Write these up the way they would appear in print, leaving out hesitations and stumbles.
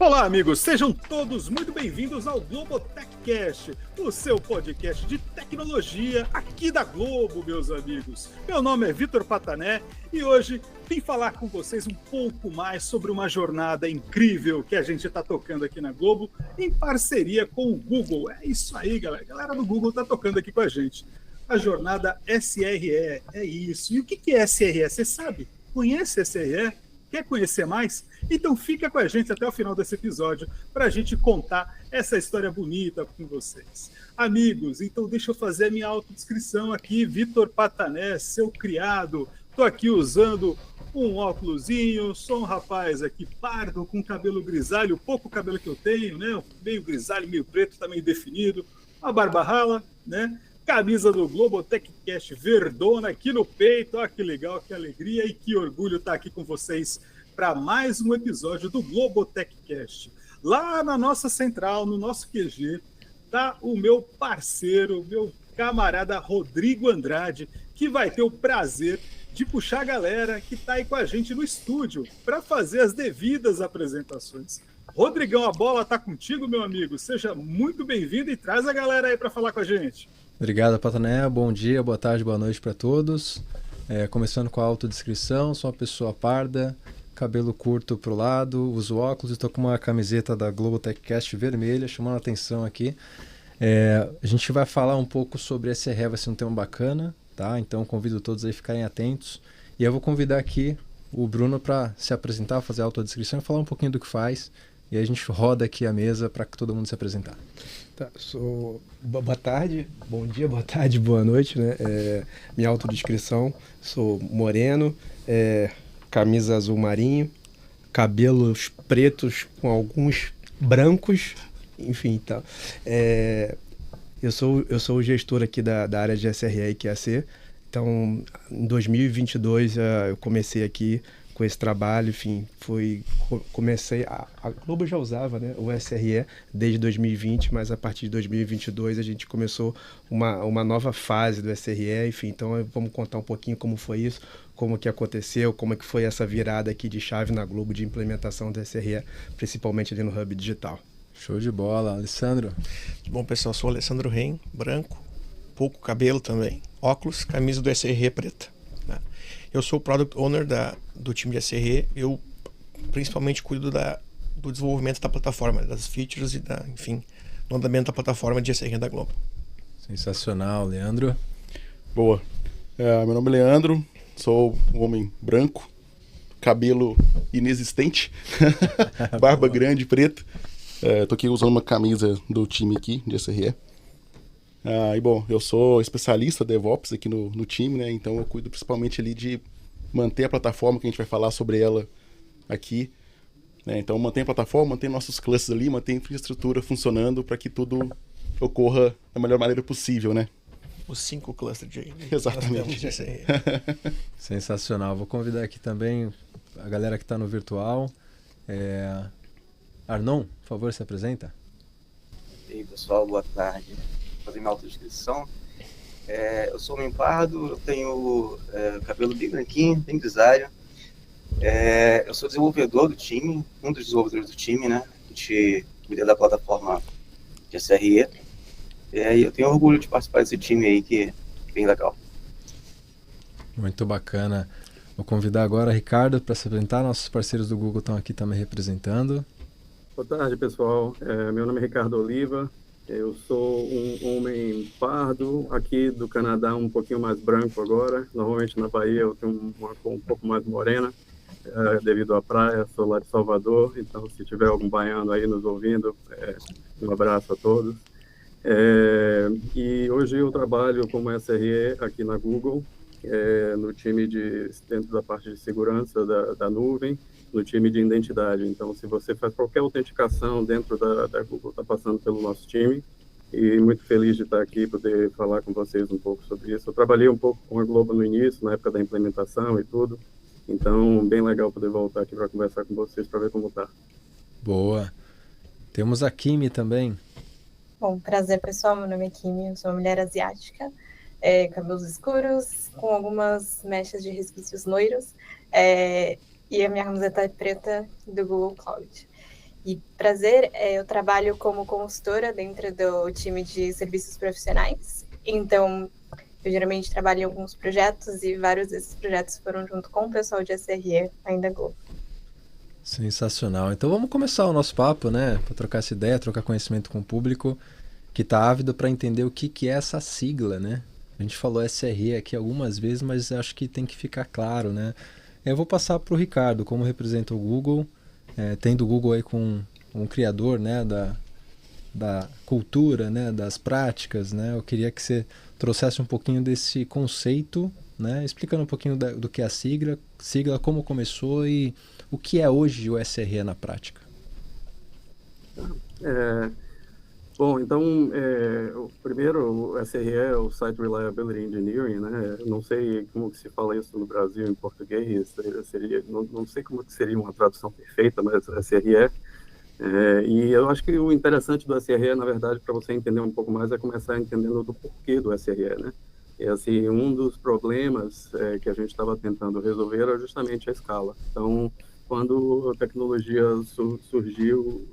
Olá, amigos, sejam todos muito bem-vindos ao Globotechcast, o seu podcast de tecnologia aqui da Globo, meus amigos. Meu nome é Vitor Patané e hoje vim falar com vocês um pouco mais sobre uma jornada incrível que a gente está tocando aqui na Globo em parceria com o Google. É isso aí, galera. A galera do Google está tocando aqui com a gente. A jornada SRE, é isso. E o que é SRE? Você sabe? Conhece SRE? Quer conhecer mais? Então fica com a gente até o final desse episódio para a gente contar essa história bonita com vocês. Amigos, então deixa eu fazer a minha autodescrição aqui. Vitor Patané, seu criado. Estou aqui usando um óculosinho, sou um rapaz aqui pardo, com cabelo grisalho, pouco cabelo que eu tenho, né? Meio grisalho, meio preto, tá meio definido. Uma barba rala, né? Camisa do Globotechcast verdona aqui no peito. Olha que legal, que alegria e que orgulho estar aqui com vocês para mais um episódio do Globotechcast. Lá na nossa central, no nosso QG, tá o meu parceiro, meu camarada Rodrigo Andrade, que vai ter o prazer de puxar a galera que está aí com a gente no estúdio para fazer as devidas apresentações. Rodrigão, a bola está contigo, meu amigo. Seja muito bem-vindo e traz a galera aí para falar com a gente. Obrigado, Patané. Bom dia, boa tarde, boa noite para todos. Começando com a autodescrição, sou uma pessoa parda, cabelo curto pro lado, uso óculos e estou com uma camiseta da Globotechcast vermelha, chamando a atenção aqui. A gente vai falar um pouco sobre SRE, vai ser um tema bacana, tá? Então convido todos aí a ficarem atentos. E eu vou convidar aqui o Bruno para se apresentar, fazer a autodescrição e falar um pouquinho do que faz. E aí a gente roda aqui a mesa para todo mundo se apresentar. Tá, boa tarde, bom dia, boa tarde, boa noite, né? Minha autodescrição, sou moreno, camisa azul marinho, cabelos pretos com alguns brancos, enfim, tá. Eu sou o gestor aqui da área de SRE e QAC, então em 2022 eu comecei aqui com esse trabalho, enfim, comecei, a Globo já usava, né, o SRE desde 2020, mas a partir de 2022 a gente começou uma nova fase do SRE, enfim, então vamos contar um pouquinho como foi isso, como que aconteceu, como é que foi essa virada aqui de chave na Globo de implementação do SRE, principalmente ali no Hub Digital. Show de bola, Alessandro. Bom, pessoal, sou o Alessandro Reim, branco, pouco cabelo também, óculos, camisa do SRE preta. Eu sou o Product Owner do time de SRE, eu principalmente cuido do desenvolvimento da plataforma, das features e do andamento da plataforma de SRE da Globo. Sensacional, Leandro. Boa. Meu nome é Leandro, sou um homem branco, cabelo inexistente, barba grande, preta. Tô aqui usando uma camisa do time aqui de SRE. Eu sou especialista DevOps aqui no time, né? Então eu cuido principalmente ali de manter a plataforma, que a gente vai falar sobre ela aqui, né? Então mantém a plataforma, mantém nossos clusters ali, mantém a infraestrutura funcionando para que tudo ocorra da melhor maneira possível, né? Os 5 clusters de Exatamente. de SRE. Sensacional. Vou convidar aqui também a galera que está no virtual. Arnon, por favor, se apresenta. E aí, pessoal, boa tarde. Fazer minha autodescrição. Eu sou homem pardo, eu tenho cabelo bem branquinho, bem grisalho. Eu sou desenvolvedor do time, um dos desenvolvedores do time, né? A gente cuida da plataforma de SRE. E eu tenho orgulho de participar desse time aí, que é bem legal. Muito bacana. Vou convidar agora o Ricardo para se apresentar. Nossos parceiros do Google estão aqui também representando. Boa tarde, pessoal. Meu nome é Ricardo Oliva. Eu sou um homem pardo, aqui do Canadá, um pouquinho mais branco agora. Normalmente na Bahia eu tenho uma cor um pouco mais morena, devido à praia, sou lá de Salvador. Então, se tiver algum baiano aí nos ouvindo, um abraço a todos. E hoje eu trabalho como SRE aqui na Google, no time dentro da parte de segurança da nuvem, no time de identidade. Então, se você faz qualquer autenticação dentro da Google, está passando pelo nosso time. E muito feliz de estar aqui, poder falar com vocês um pouco sobre isso. Eu trabalhei um pouco com a Globo no início, na época da implementação e tudo. Então, bem legal poder voltar aqui para conversar com vocês, para ver como está. Boa. Temos a Kimi também. Bom, prazer, pessoal. Meu nome é Kimi, eu sou uma mulher asiática, cabelos escuros, com algumas mechas de resquícios loiros. E a minha camiseta é preta do Google Cloud. E prazer, eu trabalho como consultora dentro do time de serviços profissionais. Então, eu geralmente trabalho em alguns projetos e vários desses projetos foram junto com o pessoal de SRE ainda Globo. Sensacional. Então vamos começar o nosso papo, né? Para trocar essa ideia, trocar conhecimento com o público que está ávido para entender o que é essa sigla, né? A gente falou SRE aqui algumas vezes, mas acho que tem que ficar claro, né? Eu vou passar para o Ricardo, como representa o Google, tendo o Google aí com um criador, né, da cultura, né, das práticas, né? Eu queria que você trouxesse um pouquinho desse conceito, né, explicando um pouquinho do que é a sigla, como começou e o que é hoje o SRE na prática. Bom, então, o primeiro, o SRE é o Site Reliability Engineering, né? Não sei como que se fala isso no Brasil em português, não sei como que seria uma tradução perfeita, mas SRE. E eu acho que o interessante do SRE, na verdade, para você entender um pouco mais, é começar entendendo do porquê do SRE, né? E assim, um dos problemas que a gente estava tentando resolver era justamente a escala. Então, quando a tecnologia surgiu,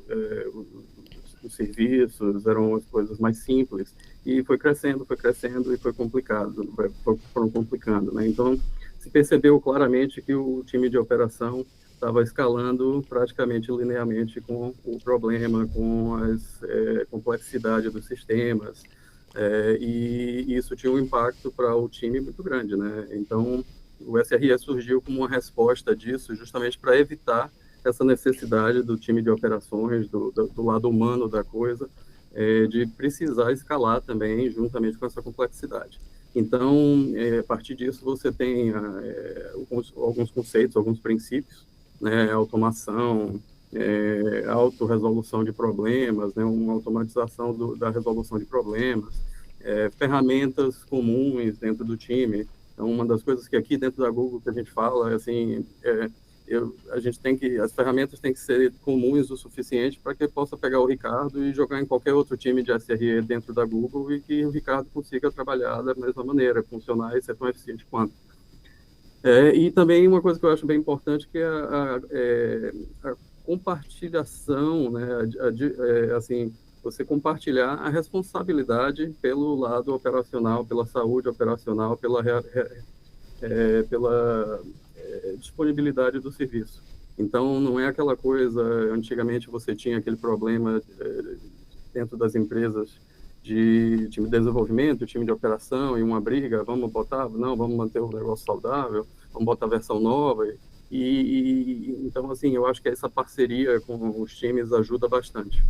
os serviços eram as coisas mais simples e foi crescendo e foram complicando, né? Então, se percebeu claramente que o time de operação estava escalando praticamente linearmente com o problema, com a complexidade dos sistemas, e isso tinha um impacto para o time muito grande, né? Então, o SRE surgiu como uma resposta disso, justamente para evitar essa necessidade do time de operações, do lado humano da coisa, de precisar escalar também juntamente com essa complexidade. Então, a partir disso, você tem alguns conceitos, alguns princípios, né, automação, autorresolução de problemas, né, uma automatização da resolução de problemas, ferramentas comuns dentro do time. Então, uma das coisas que aqui dentro da Google que a gente fala é assim, as ferramentas têm que ser comuns o suficiente para que eu possa pegar o Ricardo e jogar em qualquer outro time de SRE dentro da Google e que o Ricardo consiga trabalhar da mesma maneira, funcionar e ser tão eficiente quanto. E também uma coisa que eu acho bem importante que é a compartilhação, né? Assim, você compartilhar a responsabilidade pelo lado operacional, pela saúde operacional, pela disponibilidade do serviço. Então, não é aquela coisa, antigamente você tinha aquele problema dentro das empresas de time de desenvolvimento, time de operação, e uma briga, vamos manter o negócio saudável, vamos botar a versão nova. Então, assim, eu acho que essa parceria com os times ajuda bastante.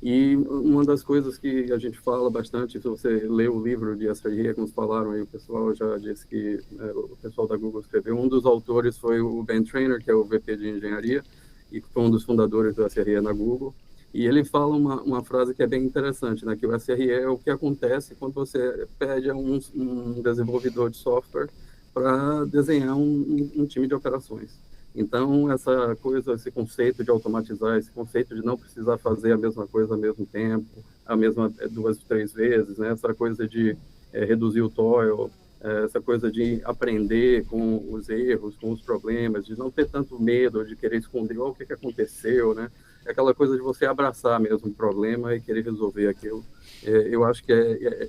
E uma das coisas que a gente fala bastante, se você lê o livro de SRE, como falaram aí, o pessoal já disse que o pessoal da Google escreveu, um dos autores foi o Ben Traynor, que é o VP de engenharia, e foi um dos fundadores do SRE na Google. E ele fala uma frase que é bem interessante, né? Que o SRE é o que acontece quando você pede a um desenvolvedor de software para desenhar um time de operações. Então, esse conceito de automatizar, esse conceito de não precisar fazer a mesma coisa ao mesmo tempo, a mesma 2, 3 vezes, né? Essa coisa de reduzir o toil, essa coisa de aprender com os erros, com os problemas, de não ter tanto medo de querer esconder o que aconteceu, né? É aquela coisa de você abraçar mesmo o problema e querer resolver aquilo. Eu acho que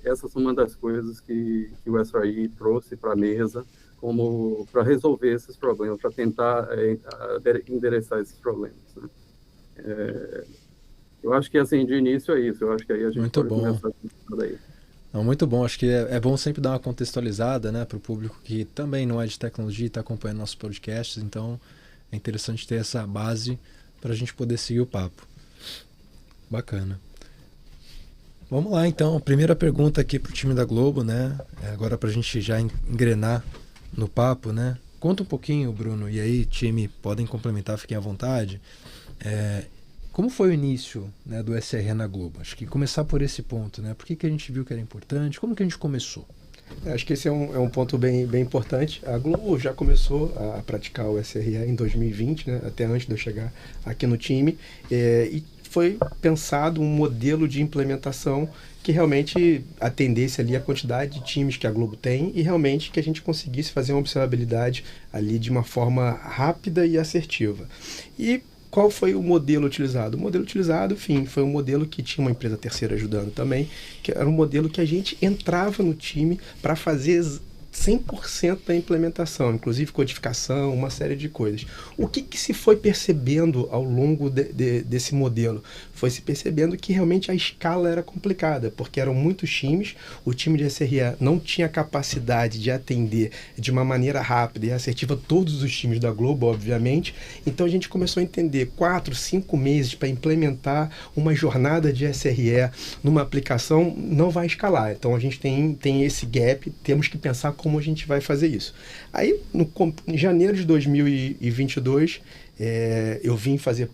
essas são uma das coisas que o SRE trouxe para a mesa como para resolver esses problemas, para tentar endereçar esses problemas, né? Eu acho que, assim, de início é isso. Eu acho que aí a gente muito pode bom. começar daí. Não, muito bom. Acho que é bom sempre dar uma contextualizada, né, para o público que também não é de tecnologia e está acompanhando nossos podcasts. Então, é interessante ter essa base para a gente poder seguir o papo. Bacana. Vamos lá, então. Primeira pergunta aqui para o time da Globo, né? Agora para a gente já engrenar no papo, né? Conta um pouquinho, Bruno, e aí, time, podem complementar, fiquem à vontade. Como foi o início, né, do SRE na Globo? Acho que começar por esse ponto, né? Por que a gente viu que era importante? Como que a gente começou? Acho que esse é um ponto bem importante. A Globo já começou a praticar o SRE em 2020, né, até antes de eu chegar aqui no time, e foi pensado um modelo de implementação que realmente atendesse ali a quantidade de times que a Globo tem e realmente que a gente conseguisse fazer uma observabilidade ali de uma forma rápida e assertiva. E qual foi o modelo utilizado? O modelo utilizado, enfim, foi um modelo que tinha uma empresa terceira ajudando também, que era um modelo que a gente entrava no time para fazer 100% da implementação, inclusive codificação, uma série de coisas. O que se foi percebendo ao longo desse modelo? Foi se percebendo que realmente a escala era complicada, porque eram muitos times, o time de SRE não tinha capacidade de atender de uma maneira rápida e assertiva todos os times da Globo, obviamente, então a gente começou a entender 4, 5 meses para implementar uma jornada de SRE numa aplicação não vai escalar, então a gente tem esse gap, temos que pensar como a gente vai fazer isso. Aí, em janeiro de 2022, eu vim fazer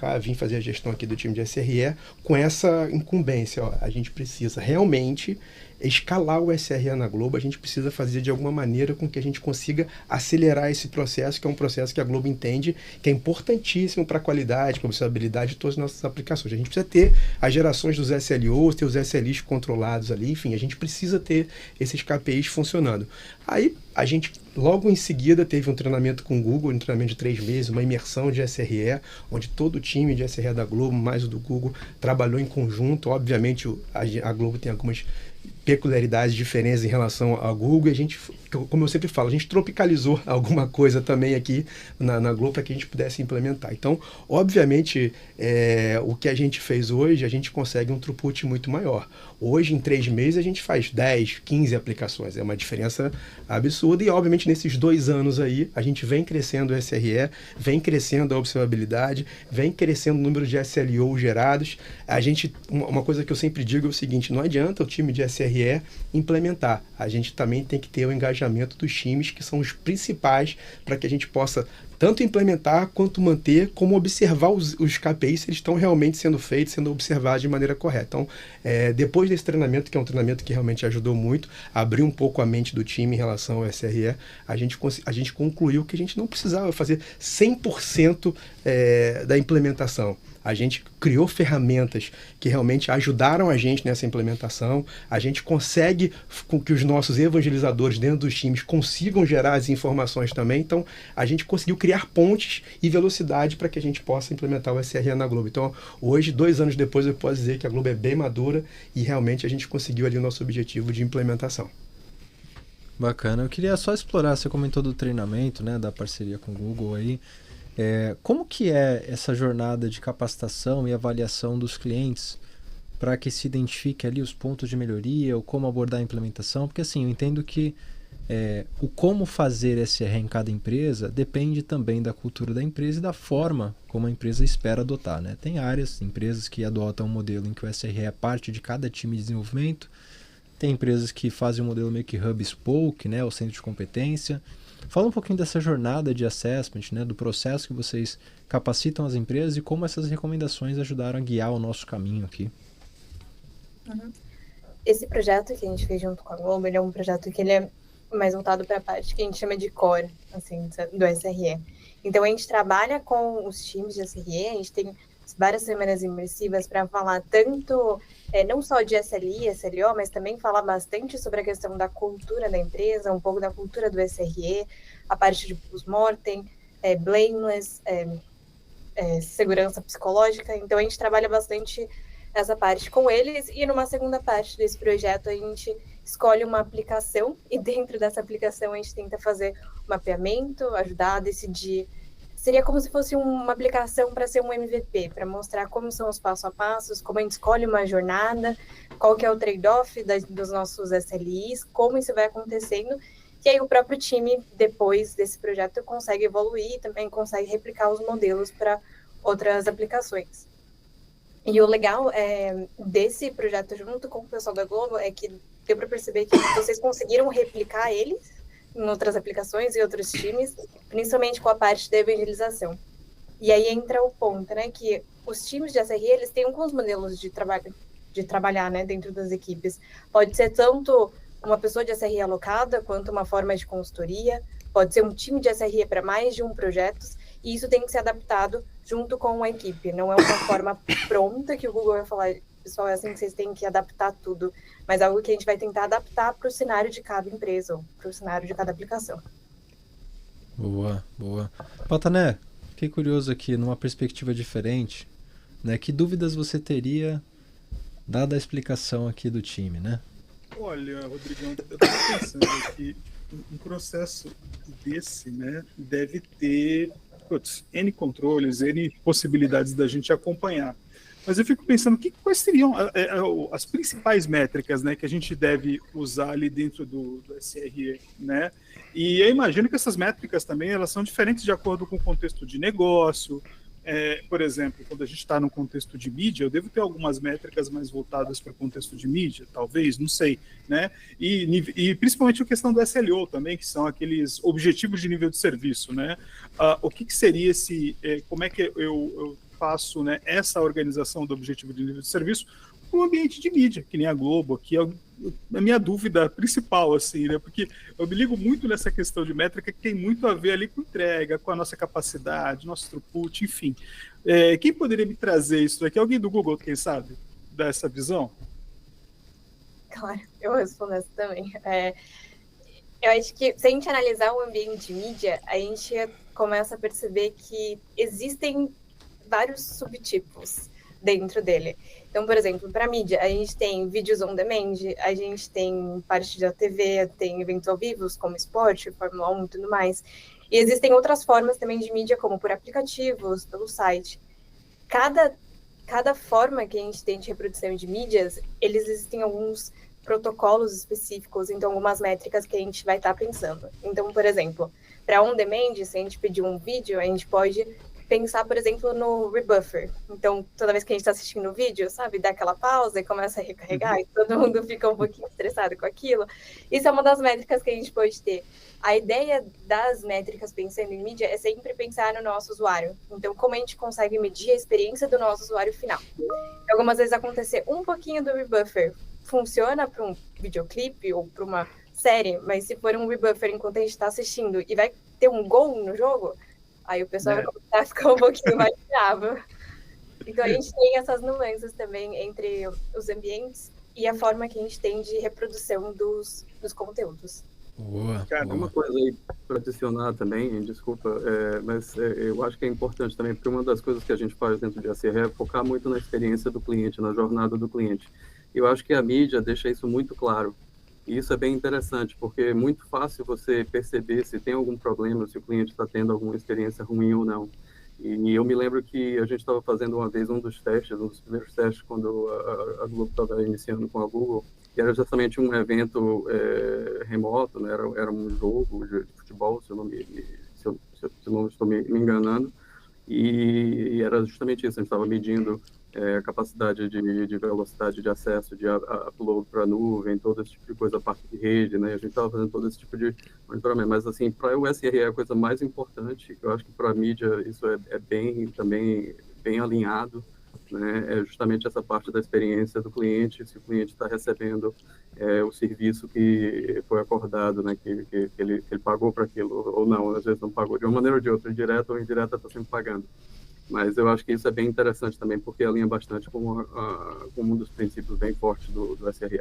a gestão aqui do time de SRE com essa incumbência. A gente precisa realmente escalar o SRE na Globo, a gente precisa fazer de alguma maneira com que a gente consiga acelerar esse processo, que é um processo que a Globo entende que é importantíssimo para a qualidade, para a observabilidade de todas as nossas aplicações. A gente precisa ter as gerações dos SLOs, ter os SLIs controlados ali, enfim, a gente precisa ter esses KPIs funcionando. Aí a gente, logo em seguida, teve um treinamento com o Google, um treinamento de 3 meses, uma imersão de SRE, onde todo o time de SRE da Globo, mais o do Google, trabalhou em conjunto. Obviamente, a Globo tem algumas peculiaridades, diferenças em relação ao Google, e a gente, como eu sempre falo, a gente tropicalizou alguma coisa também aqui na Globo para que a gente pudesse implementar. Então, obviamente, o que a gente fez hoje, a gente consegue um throughput muito maior. Hoje, em 3 meses, a gente faz 10, 15 aplicações. É uma diferença absurda e, obviamente, nesses 2 anos aí, a gente vem crescendo o SRE, vem crescendo a observabilidade, vem crescendo o número de SLO gerados. Uma coisa que eu sempre digo é o seguinte, não adianta o time de SRE implementar. A gente também tem que ter o engajamento dos times, que são os principais para que a gente possa tanto implementar quanto manter, como observar os KPIs se eles estão realmente sendo feitos, sendo observados de maneira correta. Então, depois desse treinamento, que é um treinamento que realmente ajudou muito, abriu um pouco a mente do time em relação ao SRE, a gente concluiu que a gente não precisava fazer 100% da implementação. A gente criou ferramentas que realmente ajudaram a gente nessa implementação. A gente consegue com que os nossos evangelizadores dentro dos times consigam gerar as informações também. Então, a gente conseguiu criar pontes e velocidade para que a gente possa implementar o SRE na Globo. Então, hoje, 2 anos depois, eu posso dizer que a Globo é bem madura e realmente a gente conseguiu ali o nosso objetivo de implementação. Bacana. Eu queria só explorar, você comentou do treinamento, né, da parceria com o Google aí. Como que é essa jornada de capacitação e avaliação dos clientes para que se identifique ali os pontos de melhoria ou como abordar a implementação? Porque assim, eu entendo que o como fazer SRE em cada empresa depende também da cultura da empresa e da forma como a empresa espera adotar, né? Tem empresas que adotam um modelo em que o SRE é parte de cada time de desenvolvimento, tem empresas que fazem um modelo meio que hub spoke, né, o centro de competência. Fala um pouquinho dessa jornada de assessment, né, do processo que vocês capacitam as empresas e como essas recomendações ajudaram a guiar o nosso caminho aqui. Esse projeto que a gente fez junto com a Globo, ele é um projeto que ele é mais voltado para a parte que a gente chama de core, assim, do SRE. Então, a gente trabalha com os times de SRE, a gente tem várias semanas imersivas para falar tanto, não só de SLI, SLO, mas também falar bastante sobre a questão da cultura da empresa, um pouco da cultura do SRE, a parte de post-mortem, blameless, segurança psicológica. Então, a gente trabalha bastante essa parte com eles e numa segunda parte desse projeto a gente escolhe uma aplicação e dentro dessa aplicação a gente tenta fazer um mapeamento, ajudar a decidir. Seria como se fosse uma aplicação para ser um MVP, para mostrar como são os passo a passos, como a gente escolhe uma jornada, qual que é o trade-off dos nossos SLIs, como isso vai acontecendo. E aí o próprio time, depois desse projeto, consegue evoluir e também consegue replicar os modelos para outras aplicações. E o legal desse projeto junto com o pessoal da Globo é que deu para perceber que vocês conseguiram replicar eles em outras aplicações e outros times, principalmente com a parte da evangelização. E aí entra o ponto, né, que os times de SRE, eles têm alguns modelos de trabalhar, né, dentro das equipes. Pode ser tanto uma pessoa de SRE alocada, quanto uma forma de consultoria, pode ser um time de SRE para mais de um projeto, e isso tem que ser adaptado junto com a equipe. Não é uma forma pronta que o Google vai falar, pessoal, é assim que vocês têm que adaptar tudo, mas algo que a gente vai tentar adaptar para o cenário de cada empresa, ou para o cenário de cada aplicação. Boa, boa. Patané, o fiquei curioso aqui, numa perspectiva diferente, né? Que dúvidas você teria, dada a explicação aqui do time, né? Olha, Rodrigão, eu estava pensando que um processo desse, né, deve ter N controles, N possibilidades da gente acompanhar. Mas eu fico pensando quais seriam as principais métricas, né, que a gente deve usar ali dentro do SRE, né? E eu imagino que essas métricas também elas são diferentes de acordo com o contexto de negócio. Por exemplo, quando a gente está num contexto de mídia, eu devo ter algumas métricas mais voltadas para o contexto de mídia, talvez, não sei, né? E principalmente a questão do SLO também, que são aqueles objetivos de nível de serviço, né? O que seria como é que eu faço, né, essa organização do objetivo de nível de serviço para um ambiente de mídia, que nem a Globo, que é a minha dúvida principal, assim, né? Porque eu me ligo muito nessa questão de métrica que tem muito a ver ali com entrega, com a nossa capacidade, nosso throughput, enfim. Quem poderia me trazer isso aqui? Alguém do Google, quem sabe, dar essa visão? Claro, eu respondo essa também. Eu acho que se a gente analisar o ambiente de mídia, a gente começa a perceber que existem vários subtipos dentro dele. Então, por exemplo, para mídia, a gente tem vídeos on demand, a gente tem parte da TV, tem eventos ao vivo, como esporte, Fórmula 1 e tudo mais. E existem outras formas também de mídia, como por aplicativos, pelo site. Cada forma que a gente tem de reprodução de mídias, eles existem alguns protocolos específicos, então algumas métricas que a gente vai estar pensando. Então, por exemplo, para on demand, se a gente pedir um vídeo, a gente pode pensar, por exemplo, no rebuffer. Então, toda vez que a gente está assistindo o vídeo, sabe, dá aquela pausa e começa a recarregar e todo mundo fica um pouquinho estressado com aquilo. Isso é uma das métricas que a gente pode ter. A ideia das métricas pensando em mídia é sempre pensar no nosso usuário. Então, como a gente consegue medir a experiência do nosso usuário final. Algumas vezes acontecer um pouquinho do rebuffer funciona para um videoclipe ou para uma série, mas se for um rebuffer enquanto a gente está assistindo e vai ter um gol no jogo, aí o pessoal vai começar a ficar um pouquinho mais bravo. Então, a gente tem essas nuances também entre os ambientes e a forma que a gente tem de reprodução dos conteúdos. Boa, boa. Uma coisa aí para adicionar também, desculpa, mas eu acho que é importante também, porque uma das coisas que a gente faz dentro de ACR é focar muito na experiência do cliente, na jornada do cliente. Eu acho que a mídia deixa isso muito claro. E isso é bem interessante, porque é muito fácil você perceber se tem algum problema, se o cliente está tendo alguma experiência ruim ou não. E eu me lembro que a gente estava fazendo uma vez um dos primeiros testes, quando a Globo estava iniciando com a Google, que era justamente um evento remoto, né? Era um jogo de futebol, se eu não estou me enganando, e era justamente isso, a gente estava medindo a capacidade de velocidade de acesso, de upload para a nuvem, todo esse tipo de coisa, a parte de rede, né? A gente estava fazendo todo esse tipo de monitoramento. Mas, assim, para o SRE a coisa mais importante, eu acho que para a mídia isso é também bem alinhado, né? É justamente essa parte da experiência do cliente, se o cliente está recebendo o serviço que foi acordado, né? Que ele pagou para aquilo, ou não, às vezes não pagou de uma maneira ou de outra, direta ou indireta, está sempre pagando. Mas eu acho que isso é bem interessante também, porque alinha bastante com um dos princípios bem fortes do SRE.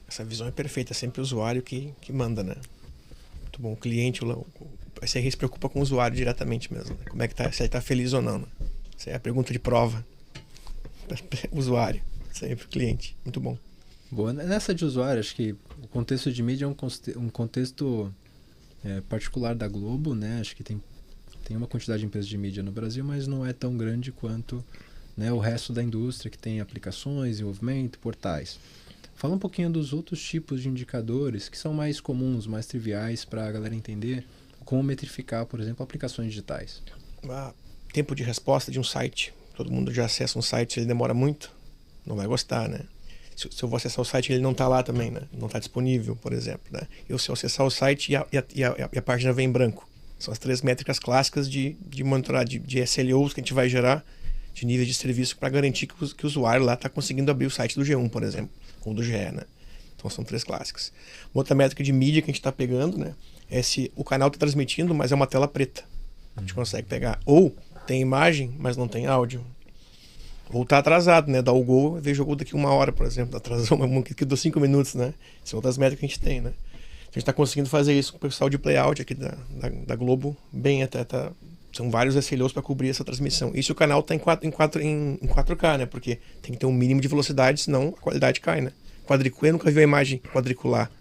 Essa visão é perfeita, é sempre o usuário que manda, né? Muito bom, o cliente, o SRE se preocupa com o usuário diretamente mesmo, né? Como é que tá, se ele está feliz ou não, né? Essa é a pergunta de prova. Usuário, sempre o cliente, muito bom. Boa, nessa de usuário, acho que o contexto de mídia é um contexto particular da Globo, né? Acho que tem uma quantidade de empresas de mídia no Brasil, mas não é tão grande quanto, né, o resto da indústria, que tem aplicações, desenvolvimento, portais. Fala um pouquinho dos outros tipos de indicadores que são mais comuns, mais triviais, para a galera entender como metrificar, por exemplo, aplicações digitais. Tempo de resposta de um site. Todo mundo já acessa um site, se ele demora muito, não vai gostar, né? Se eu vou acessar o site, ele não está lá também, né? Não está disponível, por exemplo, né? Se eu acessar o site e a página vem em branco. São as 3 métricas clássicas de monitorar, de SLOs que a gente vai gerar de nível de serviço para garantir que o usuário lá está conseguindo abrir o site do G1, por exemplo, ou do GE, né? Então são 3 clássicas. Uma outra métrica de mídia que a gente está pegando, né, é se o canal está transmitindo, mas é uma tela preta. A gente consegue pegar. Ou tem imagem, mas não tem áudio. Ou está atrasado, né? Dá o gol, vejo o gol daqui 1 hora, por exemplo. Atrasou que deu 5 minutos, né? São outras métricas que a gente tem, né? A gente está conseguindo fazer isso com o pessoal de playout aqui da Globo, bem até, tá São vários SLOs para cobrir essa transmissão. Isso o canal está em 4K, né? Porque tem que ter um mínimo de velocidade, senão a qualidade cai, né? Eu nunca vi a imagem quadricular.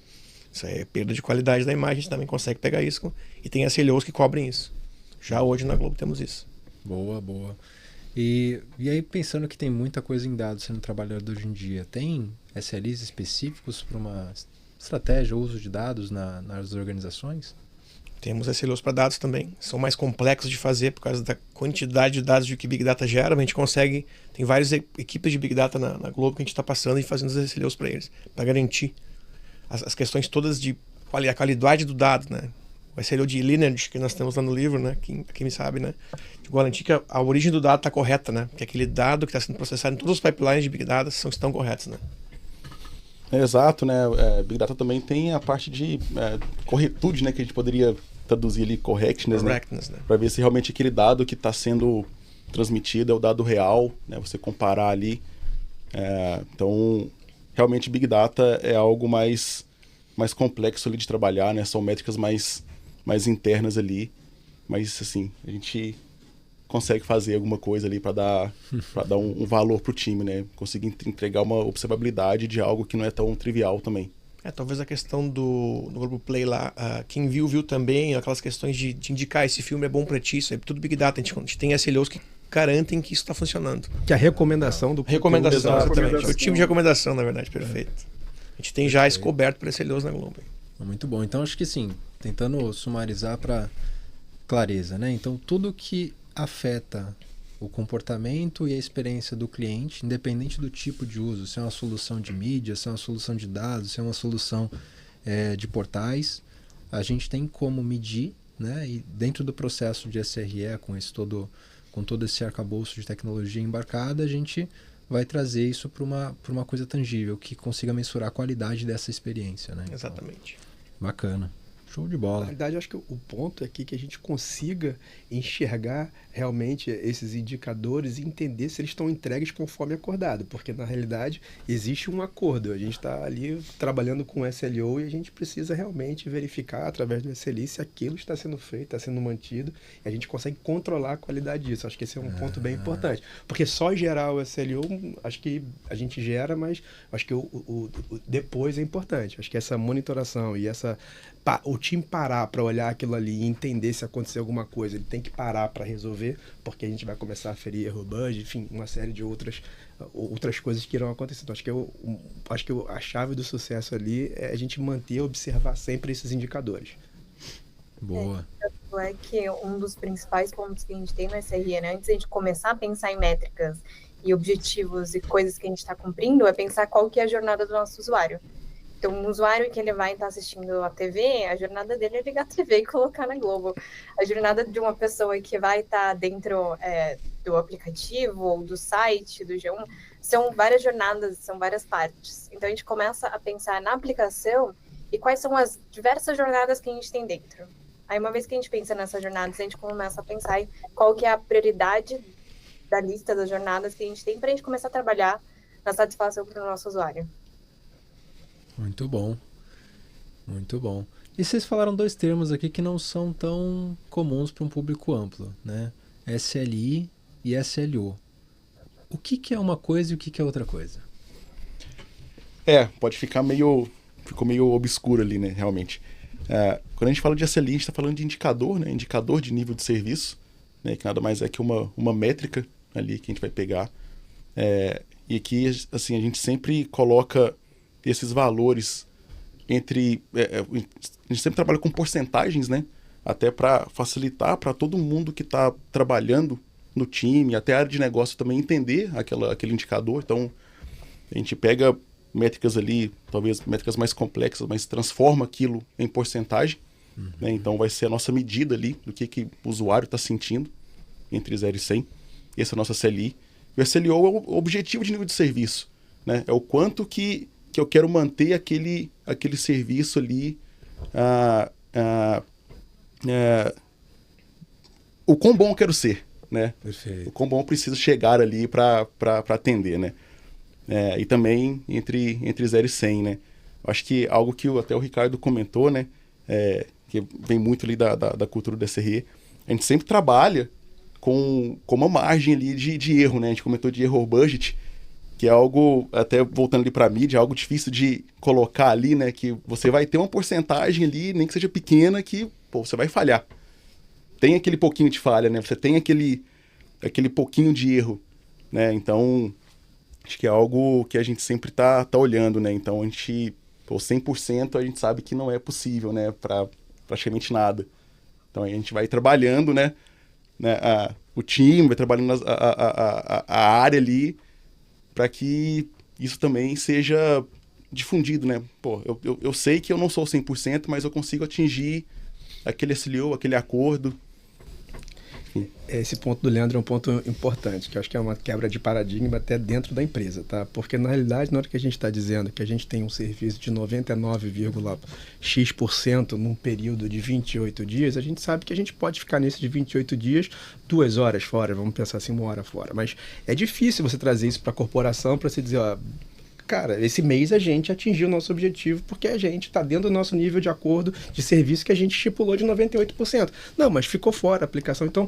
Isso aí é perda de qualidade da imagem, a gente também consegue pegar isso. E tem SLOs que cobrem isso. Já hoje na Globo temos isso. Boa, boa. E aí, pensando que tem muita coisa em dados sendo trabalhada hoje em dia, tem SLIs específicos para uma estratégia ou uso de dados nas organizações? Temos SLOs para dados também. São mais complexos de fazer por causa da quantidade de dados que Big Data gera. A gente consegue... Tem várias equipes de Big Data na Globo que a gente está passando e fazendo os SLOs para eles, para garantir as questões todas de a qualidade do dado, né? O SLO de lineage que nós temos lá no livro, né? Quem sabe, né? De garantir que a origem do dado está correta, né? Que aquele dado que está sendo processado em todos os pipelines de Big Data estão corretos, né? Exato, né? Big Data também tem a parte de corretude, né? Que a gente poderia traduzir ali correctness, né? Para ver se realmente aquele dado que está sendo transmitido é o dado real, né? Você comparar ali. Então, realmente Big Data é algo mais complexo ali de trabalhar, né? São métricas mais internas ali. Mas, assim, a gente consegue fazer alguma coisa ali para dar um valor para o time, né? Conseguir entregar uma observabilidade de algo que não é tão trivial também. Talvez a questão do Globoplay lá, quem viu também, aquelas questões de indicar esse filme é bom para ti, isso é tudo Big Data, a gente tem SLOs que garantem que isso está funcionando. Que a recomendação do recomendação, exatamente. O time de recomendação, na verdade, perfeito. A gente tem já isso coberto para SLOs na Globo. Muito bom. Então, acho que sim, tentando sumarizar para clareza, né? Então, tudo que afeta o comportamento e a experiência do cliente, independente do tipo de uso, se é uma solução de mídia, se é uma solução de dados, se é uma solução de portais, a gente tem como medir, né? E dentro do processo de SRE, com todo esse arcabouço de tecnologia embarcada, a gente vai trazer isso para uma coisa tangível, que consiga mensurar a qualidade dessa experiência, né? Exatamente. Então, bacana. Show de bola. Na verdade, eu acho que o ponto aqui é que a gente consiga enxergar realmente esses indicadores e entender se eles estão entregues conforme acordado, porque na realidade existe um acordo. A gente está ali trabalhando com o SLO e a gente precisa realmente verificar através do SLI se aquilo está sendo feito, está sendo mantido, e a gente consegue controlar a qualidade disso. Acho que esse é um ponto bem importante, porque só gerar o SLO, acho que a gente gera, mas acho que o depois é importante. Acho que essa monitoração e o time parar para olhar aquilo ali e entender se acontecer alguma coisa, ele tem que parar para resolver, porque a gente vai começar a ferir erro budget, enfim, uma série de outras coisas que irão acontecer. Então, acho que a chave do sucesso ali é a gente manter, observar sempre esses indicadores. Boa. É que um dos principais pontos que a gente tem no SRE, né, antes de a gente começar a pensar em métricas e objetivos e coisas que a gente está cumprindo, é pensar qual que é a jornada do nosso usuário. Então, um usuário que ele vai estar assistindo a TV, a jornada dele é ligar a TV e colocar na Globo. A jornada de uma pessoa que vai estar dentro do aplicativo ou do site, do G1, são várias jornadas, são várias partes. Então, a gente começa a pensar na aplicação e quais são as diversas jornadas que a gente tem dentro. Aí, uma vez que a gente pensa nessas jornadas, a gente começa a pensar em qual que é a prioridade da lista das jornadas que a gente tem para a gente começar a trabalhar na satisfação para o nosso usuário. Muito bom. Muito bom. E vocês falaram dois termos aqui que não são tão comuns para um público amplo, né? SLI e SLO. O que é uma coisa e o que é outra coisa? Pode ficar ficou meio obscuro ali, né, realmente. Quando a gente fala de SLI, a gente está falando de indicador, né? Indicador de nível de serviço, né? Que nada mais é que uma métrica ali que a gente vai pegar. E aqui, assim, a gente sempre coloca esses valores a gente sempre trabalha com porcentagens, né? Até para facilitar para todo mundo que está trabalhando no time, até a área de negócio também entender aquele indicador. Então, a gente pega métricas ali, talvez métricas mais complexas, mas transforma aquilo em porcentagem. Né? Então, vai ser a nossa medida ali do que o usuário está sentindo entre 0 e 100. Essa é a nossa CLI. E o SLO é o objetivo de nível de serviço. Né? É o quanto que eu quero manter aquele serviço ali, o quão bom eu quero ser, né? Perfeito. O quão bom eu preciso chegar ali para atender, né? E também entre 0 e 100, né? Acho que algo que até o Ricardo comentou, né? Que vem muito ali da cultura do SRE, a gente sempre trabalha com uma margem ali de erro, né? A gente comentou de error budget, que é algo, até voltando ali para a mídia, é algo difícil de colocar ali, né? Que você vai ter uma porcentagem ali, nem que seja pequena, que você vai falhar. Tem aquele pouquinho de falha, né? Você tem aquele pouquinho de erro, né? Então, acho que é algo que a gente sempre tá olhando, né? Então, a gente, 100% a gente sabe que não é possível, né? Para praticamente nada. Então, a gente vai trabalhando, né? O time vai trabalhando a área ali para que isso também seja difundido, né? Eu sei que eu não sou 100%, mas eu consigo atingir aquele SLO, aquele acordo. Esse ponto do Leandro é um ponto importante, que eu acho que é uma quebra de paradigma até dentro da empresa, tá? Porque, na realidade, na hora que a gente está dizendo que a gente tem um serviço de 99,x% num período de 28 dias, a gente sabe que a gente pode ficar nesse de 28 dias 2 horas fora, vamos pensar assim, 1 hora fora. Mas é difícil você trazer isso para a corporação para se dizer, ó, cara, esse mês a gente atingiu o nosso objetivo porque a gente está dentro do nosso nível de acordo de serviço que a gente estipulou de 98%. Não, mas ficou fora a aplicação. Então,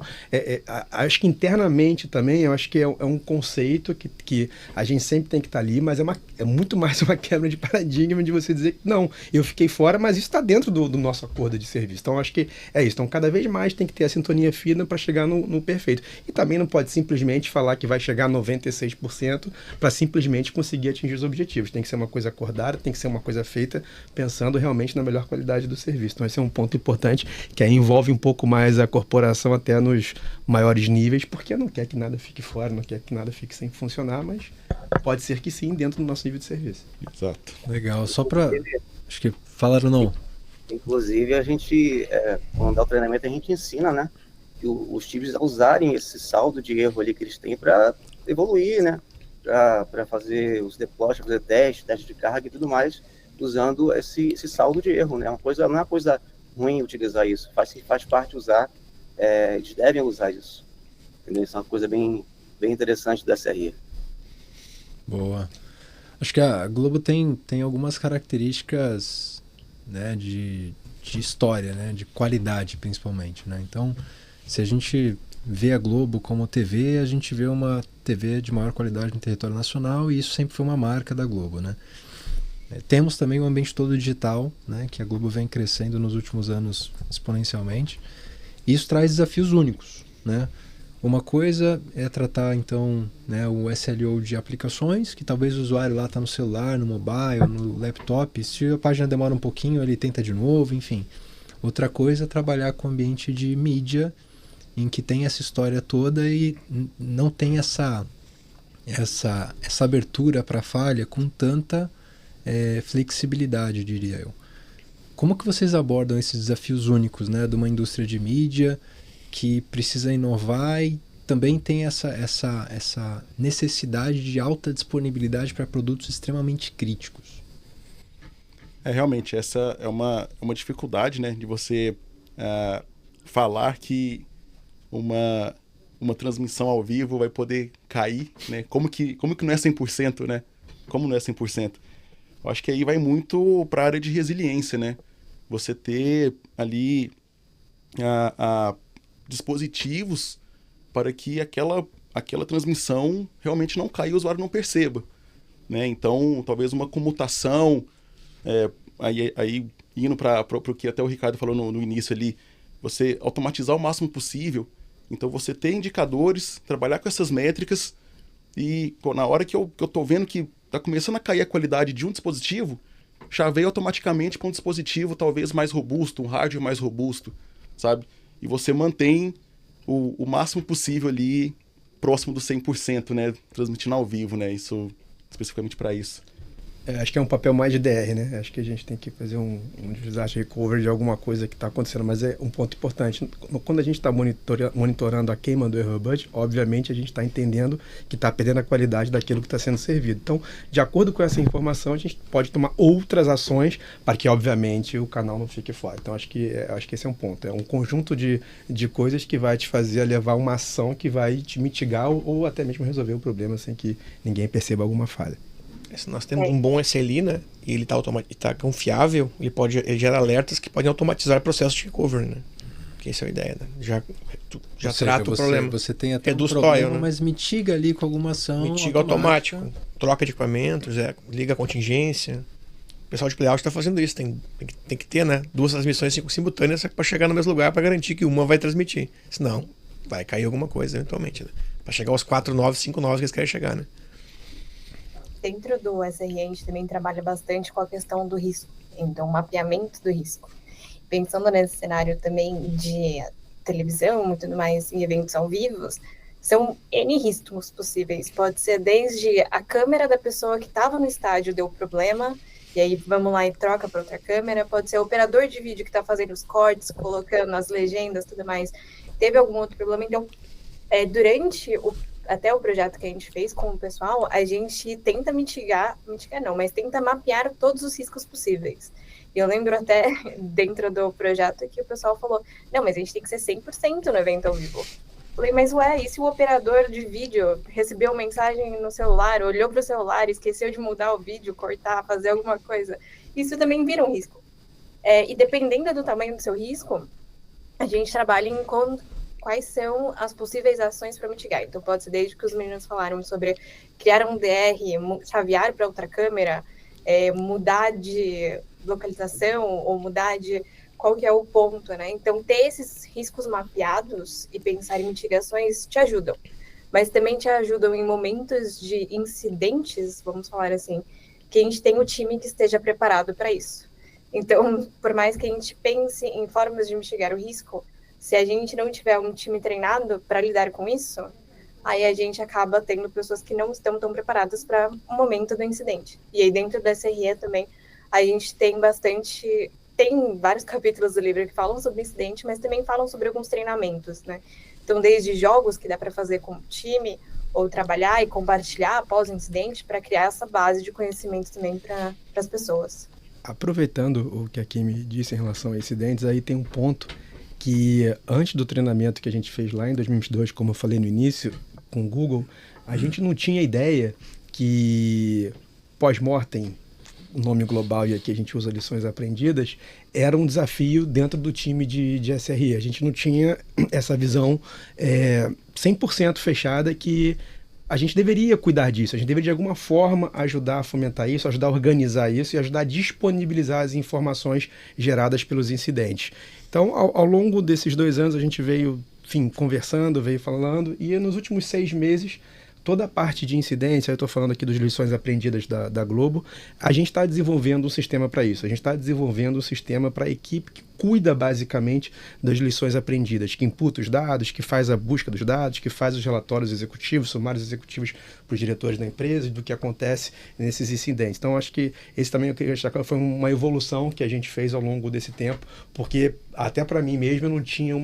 acho que internamente também, eu acho que é um conceito que a gente sempre tem que estar ali, mas é muito mais uma quebra de paradigma de você dizer que não, eu fiquei fora, mas isso está dentro do nosso acordo de serviço. Então, acho que é isso. Então, cada vez mais tem que ter a sintonia fina para chegar no perfeito. E também não pode simplesmente falar que vai chegar a 96% para simplesmente conseguir atingir os objetivos. Tem que ser uma coisa acordada, tem que ser uma coisa feita pensando realmente na melhor qualidade do serviço. Então esse é um ponto importante que aí envolve um pouco mais a corporação até nos maiores níveis, porque não quer que nada fique fora, não quer que nada fique sem funcionar, mas pode ser que sim, dentro do nosso nível de serviço. Exato. Legal, só para... Acho que falaram não. Inclusive a gente, quando dá o treinamento, a gente ensina, né, que os times a usarem esse saldo de erro ali que eles têm para evoluir, né, para fazer os deploys, fazer testes de carga e tudo mais, usando esse saldo de erro, né? Não é uma coisa ruim utilizar isso, faz parte usar, eles devem usar isso. Entendeu? Isso é uma coisa bem interessante da SRE. Boa. Acho que a Globo tem algumas características, né, de história, né, de qualidade principalmente, né? Então, se a gente vê a Globo como TV, a gente vê uma TV de maior qualidade no território nacional, e isso sempre foi uma marca da Globo, né? Temos também o ambiente todo digital, né, que a Globo vem crescendo nos últimos anos exponencialmente. Isso traz desafios únicos, né? Uma coisa é tratar, então, né, o SLO de aplicações, que talvez o usuário lá está no celular, no mobile, no laptop. Se a página demora um pouquinho, ele tenta de novo, enfim. Outra coisa é trabalhar com o ambiente de mídia, em que tem essa história toda e não tem essa abertura para falha com tanta flexibilidade, diria eu. Como que vocês abordam esses desafios únicos, né, de uma indústria de mídia que precisa inovar e também tem essa necessidade de alta disponibilidade para produtos extremamente críticos? Realmente, essa é uma dificuldade, né, de você falar que uma transmissão ao vivo vai poder cair, né? Como que não é 100%, né? Como não é 100%? Eu acho que aí vai muito para a área de resiliência, né? Você ter ali dispositivos para que aquela transmissão realmente não caia e o usuário não perceba, né? Então, talvez uma comutação, aí indo para o que até o Ricardo falou no início ali, você automatizar o máximo possível. Então, você ter indicadores, trabalhar com essas métricas e na hora que eu estou vendo que está começando a cair a qualidade de um dispositivo, chaveia automaticamente para um dispositivo talvez mais robusto, um hardware mais robusto, sabe? E você mantém o máximo possível ali próximo do 100%, né? Transmitindo ao vivo, né? Isso, especificamente para isso. Acho que é um papel mais de DR, né? Acho que a gente tem que fazer um disaster recovery de alguma coisa que está acontecendo, mas é um ponto importante. Quando a gente está monitorando a queima do error budget, obviamente a gente está entendendo que está perdendo a qualidade daquilo que está sendo servido. Então, de acordo com essa informação, a gente pode tomar outras ações para que, obviamente, o canal não fique fora. Então, acho que esse é um ponto. É um conjunto de coisas que vai te fazer levar uma ação que vai te mitigar ou até mesmo resolver o problema sem que ninguém perceba alguma falha. Se nós temos um bom SLI, né, e ele está confiável, ele gera alertas que podem automatizar o processo de recovery, né? Que essa é a ideia, né? Já Ou seja, trata o problema. Você tem até Reduz um problema, toil, né? mas mitiga ali com alguma ação Mitiga automático. Troca de equipamentos, liga a contingência. O pessoal de playout está fazendo isso. Tem que ter, né? 2 transmissões simultâneas para chegar no mesmo lugar para garantir que uma vai transmitir. Senão, vai cair alguma coisa eventualmente, né? Para chegar aos 4 9, 5 9 que eles querem chegar, né? Dentro do SRE, a gente também trabalha bastante com a questão do risco. Então, mapeamento do risco. Pensando nesse cenário também de televisão e tudo mais, em eventos ao vivo, são N riscos possíveis. Pode ser desde a câmera da pessoa que estava no estádio deu problema, e aí vamos lá e troca para outra câmera. Pode ser o operador de vídeo que está fazendo os cortes, colocando as legendas, tudo mais, teve algum outro problema. Então, durante até o projeto que a gente fez com o pessoal, a gente tenta mitigar não, mas tenta mapear todos os riscos possíveis. Eu lembro até dentro do projeto que o pessoal falou, não, mas a gente tem que ser 100% no evento ao vivo. Falei, mas e se o operador de vídeo recebeu mensagem no celular, olhou para o celular, esqueceu de mudar o vídeo, cortar, fazer alguma coisa? Isso também vira um risco. E dependendo do tamanho do seu risco, a gente trabalha em quais são as possíveis ações para mitigar. Então, pode ser desde que os meninos falaram sobre criar um DR, chavear para outra câmera, mudar de localização ou mudar de qual que é o ponto, né? Então, ter esses riscos mapeados e pensar em mitigações te ajudam. Mas também te ajudam em momentos de incidentes, vamos falar assim, que a gente tem o time que esteja preparado para isso. Então, por mais que a gente pense em formas de mitigar o risco, se a gente não tiver um time treinado para lidar com isso, aí a gente acaba tendo pessoas que não estão tão preparadas para o momento do incidente. E aí dentro da SRE também, a gente tem vários capítulos do livro que falam sobre incidente, mas também falam sobre alguns treinamentos, né? Então, desde jogos que dá para fazer com o time, ou trabalhar e compartilhar após o incidente, para criar essa base de conhecimento também para as pessoas. Aproveitando o que a Kimi disse em relação a incidentes, aí tem um ponto que antes do treinamento que a gente fez lá em 2022, como eu falei no início, com o Google, a gente não tinha ideia que pós-mortem, o nome global, e aqui a gente usa lições aprendidas, era um desafio dentro do time de SRE. A gente não tinha essa visão 100% fechada que a gente deveria cuidar disso, a gente deveria de alguma forma ajudar a fomentar isso, ajudar a organizar isso e ajudar a disponibilizar as informações geradas pelos incidentes. Então, ao longo desses 2 anos, a gente veio, conversando, veio falando, e nos últimos 6 meses, toda a parte de incidência, eu estou falando aqui das lições aprendidas da Globo, a gente está desenvolvendo um sistema para isso. A gente está desenvolvendo um sistema para a equipe que cuida basicamente das lições aprendidas, que imputa os dados, que faz a busca dos dados, que faz os relatórios executivos, sumários executivos para os diretores da empresa e do que acontece nesses incidentes. Então, acho que esse também foi uma evolução que a gente fez ao longo desse tempo, porque até para mim mesmo eu não tinha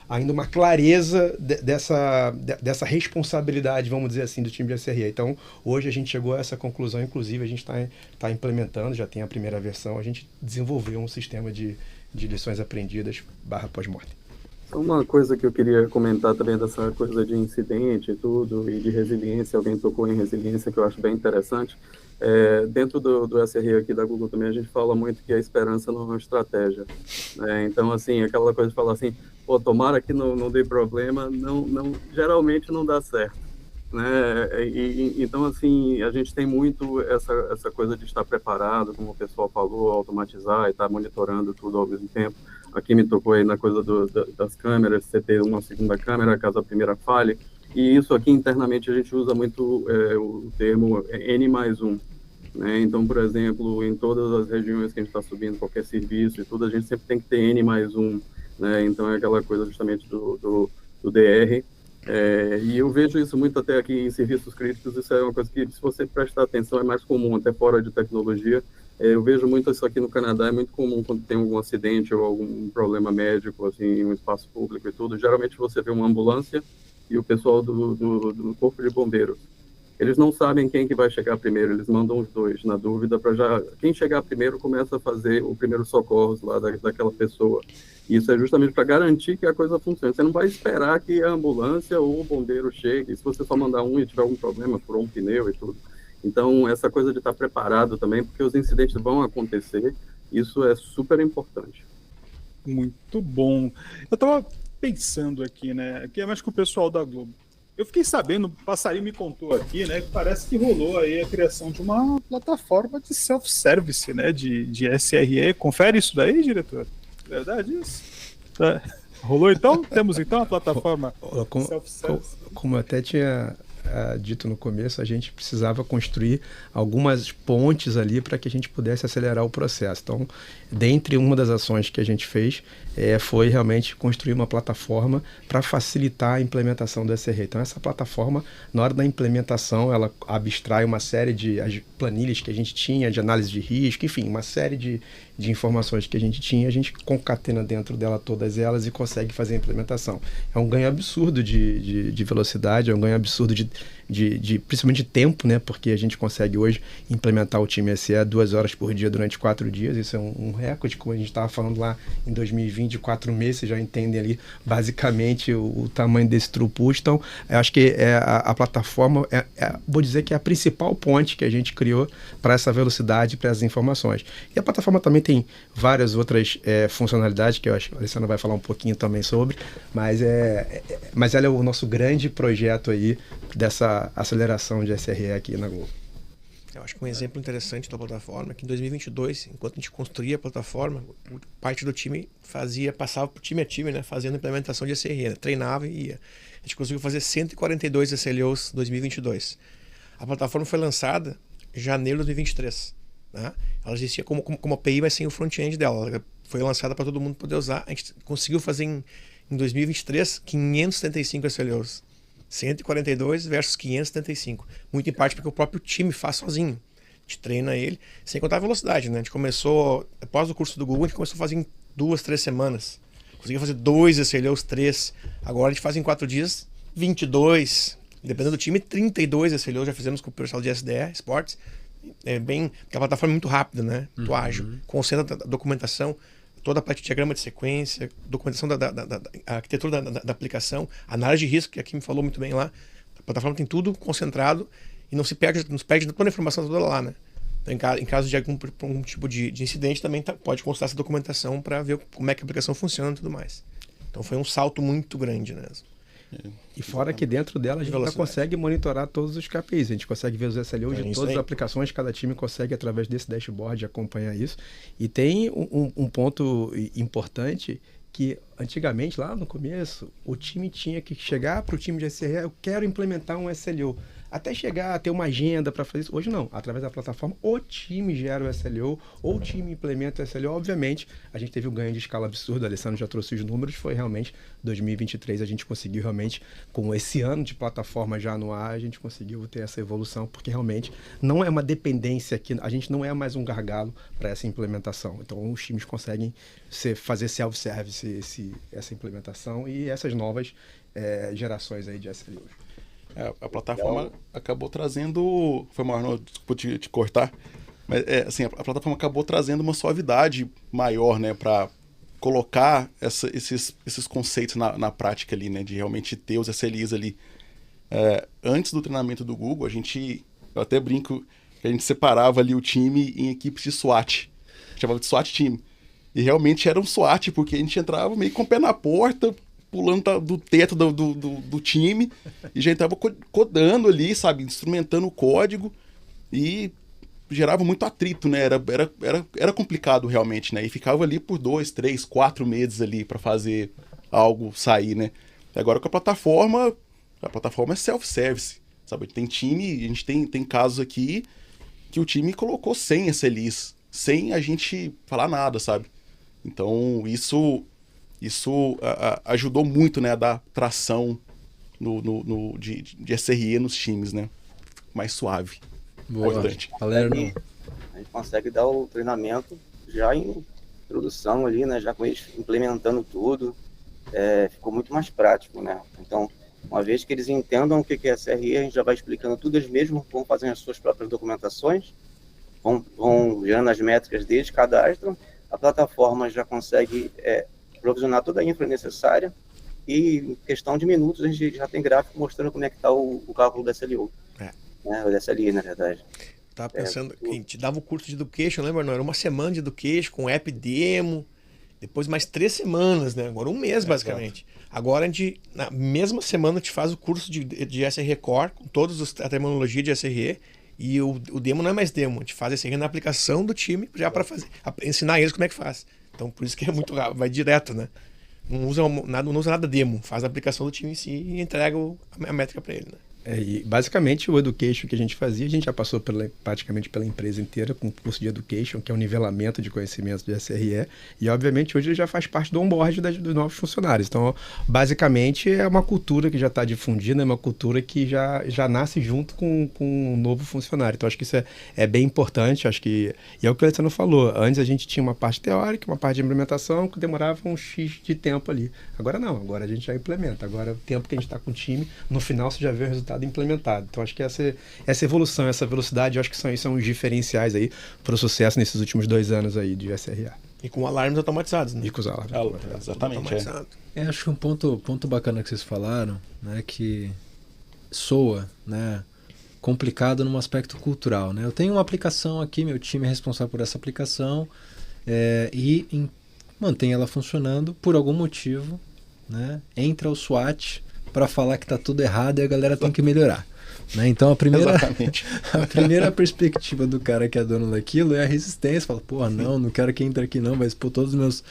ainda uma clareza dessa responsabilidade, vamos dizer assim, do time de SRE. Então, hoje a gente chegou a essa conclusão, inclusive a gente está implementando, já tem a primeira versão, a gente desenvolveu um sistema de lições aprendidas / pós-morte. Uma coisa que eu queria comentar também dessa coisa de incidente e tudo, e de resiliência, alguém tocou em resiliência, que eu acho bem interessante. Dentro do SRE aqui da Google também, a gente fala muito que a esperança não é uma estratégia. Então, assim, aquela coisa de falar assim, tomara que não dê problema, geralmente não dá certo. Então, assim, a gente tem muito essa coisa de estar preparado, como o pessoal falou, automatizar e estar monitorando tudo ao mesmo tempo. Aqui me tocou aí na coisa das câmeras, você ter uma segunda câmera caso a primeira falhe. E isso aqui internamente a gente usa muito o termo N+1. Então, por exemplo, em todas as regiões que a gente está subindo qualquer serviço e tudo, a gente sempre tem que ter N+1. Então, é aquela coisa justamente do DR. E eu vejo isso muito até aqui em serviços críticos. Isso é uma coisa que, se você prestar atenção, é mais comum, até fora de tecnologia. Eu vejo muito isso aqui no Canadá, é muito comum quando tem algum acidente ou algum problema médico, assim, em um espaço público e tudo. Geralmente você vê uma ambulância e o pessoal do Corpo de Bombeiros. Eles não sabem quem que vai chegar primeiro, eles mandam os dois, na dúvida, para já... Quem chegar primeiro começa a fazer o primeiro socorros lá daquela pessoa. E isso é justamente para garantir que a coisa funcione. Você não vai esperar que a ambulância ou o bombeiro chegue, se você só mandar um e tiver algum problema, furou um pneu e tudo. Então, essa coisa de estar preparado também, porque os incidentes vão acontecer, isso é super importante. Muito bom. Eu tava pensando aqui, né? Que é mais que o pessoal da Globo. Eu fiquei sabendo, o Passarinho me contou aqui, né? Que parece que rolou aí a criação de uma plataforma de self-service, né? De SRE. Confere isso daí, diretor? Verdade isso? É. Rolou então? Temos então a plataforma self-service? Como eu até tinha dito no começo, a gente precisava construir algumas pontes ali para que a gente pudesse acelerar o processo. Então, dentre uma das ações que a gente fez, foi realmente construir uma plataforma para facilitar a implementação do SRE. Então, essa plataforma, na hora da implementação, ela abstrai uma série de as planilhas que a gente tinha, de análise de risco, enfim, uma série de informações que a gente concatena dentro dela todas elas e consegue fazer a implementação. É um ganho absurdo de velocidade, é um ganho absurdo principalmente de tempo, né? Porque a gente consegue hoje implementar o time SE 2 horas por dia durante 4 dias. Isso é um recorde, como a gente estava falando lá em 2020, 4 meses, vocês já entendem ali basicamente o tamanho desse throughput. Então, eu acho que a plataforma, vou dizer que é a principal ponte que a gente criou para essa velocidade, para as informações. E a plataforma também tem várias outras funcionalidades, que eu acho que a Alessandra vai falar um pouquinho também sobre, mas ela é o nosso grande projeto aí dessa aceleração de SRE aqui na Globo. Eu acho que um exemplo interessante da plataforma é que em 2022, enquanto a gente construía a plataforma, parte do time passava por time a time, né, fazendo implementação de SRE, né, treinava e ia. A gente conseguiu fazer 142 SLOs em 2022. A plataforma foi lançada em janeiro de 2023. Né? Ela existia como API, mas sem o front-end dela. Ela foi lançada para todo mundo poder usar. A gente conseguiu fazer em 2023 575 SLOs. 142 versus 575. Muito em parte porque o próprio time faz sozinho. A gente treina ele, sem contar a velocidade, né? A gente começou, após o curso do Google, a gente começou a fazer em 2, 3 semanas. Conseguia fazer 2 SLOs, 3. Agora a gente faz em 4 dias, 22. Dependendo do time, 32 SLOs já fizemos com o pessoal de SDE, Sports. Porque a plataforma é muito rápida, né? Muito ágil. Concentra a documentação, toda a parte de diagrama de sequência, documentação da arquitetura da aplicação, análise de risco, que aqui me falou muito bem lá. A plataforma tem tudo concentrado e não se perde toda a informação toda lá, né? Então, em caso de algum tipo de incidente, também pode consultar essa documentação para ver como é que a aplicação funciona e tudo mais. Então foi um salto muito grande mesmo. E fora que dentro dela a gente já consegue monitorar todos os KPIs, a gente consegue ver os SLOs de todas as aplicações, cada time consegue através desse dashboard acompanhar isso. E tem um ponto importante que antigamente, lá no começo, o time tinha que chegar para o time de SRE, eu quero implementar um SLO. Até chegar a ter uma agenda para fazer isso. Hoje não, através da plataforma, o time gera o SLO, ou o time implementa o SLO. Obviamente, a gente teve um ganho de escala absurdo, a Alessandra já trouxe os números, foi realmente 2023, a gente conseguiu realmente, com esse ano de plataforma já no ar, a gente conseguiu ter essa evolução, porque realmente não é uma dependência aqui, a gente não é mais um gargalo para essa implementação. Então, os times conseguem fazer self-service essa implementação e essas novas gerações aí de SLOs. A plataforma acabou trazendo... Foi maior, desculpa te cortar. Mas assim, a plataforma acabou trazendo uma suavidade maior, né? Para colocar esses conceitos na prática ali, né? De realmente ter os SLIs ali. Antes do treinamento do Google, eu até brinco que a gente separava ali o time em equipes de SWAT. Chamava de SWAT Team. E realmente era um SWAT, porque a gente entrava meio com o pé na porta, pulando do teto do time, e já entrava codando ali, sabe, instrumentando o código, e gerava muito atrito, né, era complicado realmente, né, e ficava ali por 2, 3, 4 meses ali para fazer algo sair, né. Agora com a plataforma é self-service, sabe, tem time, a gente tem casos aqui que o time colocou 100 SLIs, sem a gente falar nada, sabe, então isso ajudou muito, né, a dar tração de SRE nos times, né? Mais suave. Boa. Importante. A gente consegue dar o treinamento já em introdução ali, né? Já com eles implementando tudo. Ficou muito mais prático, né? Então, uma vez que eles entendam o que é SRE, a gente já vai explicando tudo, eles mesmos vão fazendo as suas próprias documentações, vão gerando as métricas deles, cadastram, a plataforma já consegue provisionar toda a infra necessária e em questão de minutos a gente já tem gráfico mostrando como é que está o cálculo do SLO. Né? O SLI, na verdade. Tava pensando que a gente dava o curso de education, lembra? Não, era uma semana de education com app demo, Depois mais 3 semanas, né? Agora 1 mês, basicamente. Agora, na mesma semana, a gente faz o curso de SRE Core, com toda a terminologia de SRE, e o demo não é mais demo, a gente faz SRE na aplicação do time, já para ensinar eles como é que faz. Então, por isso que é muito rápido, vai direto, né? Não usa nada demo, faz a aplicação do time em si e entrega a métrica para ele, né? E basicamente o education que a gente fazia, a gente já passou praticamente pela empresa inteira com o curso de education, que é um nivelamento de conhecimentos de SRE, e obviamente hoje ele já faz parte do onboard dos novos funcionários. Então, basicamente é uma cultura que já está difundida, é uma cultura que já nasce junto com um novo funcionário. Então, acho que isso é bem importante, acho que, e é o que o Alessandro falou, antes a gente tinha uma parte teórica, uma parte de implementação que demorava um X de tempo ali. Agora não, agora a gente já implementa, agora o tempo que a gente está com o time, no final você já vê o resultado implementado. Então, acho que essa evolução, essa velocidade, eu acho que são os diferenciais aí para o sucesso nesses últimos 2 anos aí de SRE. E com alarmes automatizados, né? E com os alarmes automatizados. Exatamente. Acho que um ponto bacana que vocês falaram, né, que soa, né, complicado num aspecto cultural, né? Eu tenho uma aplicação aqui, meu time é responsável por essa aplicação mantém ela funcionando por algum motivo, né? Entra o SWAT para falar que está tudo errado e a galera tem que melhorar, né? Então a primeira perspectiva do cara que é dono daquilo é a resistência. Fala, porra, não quero que entre aqui não, vai expor todos os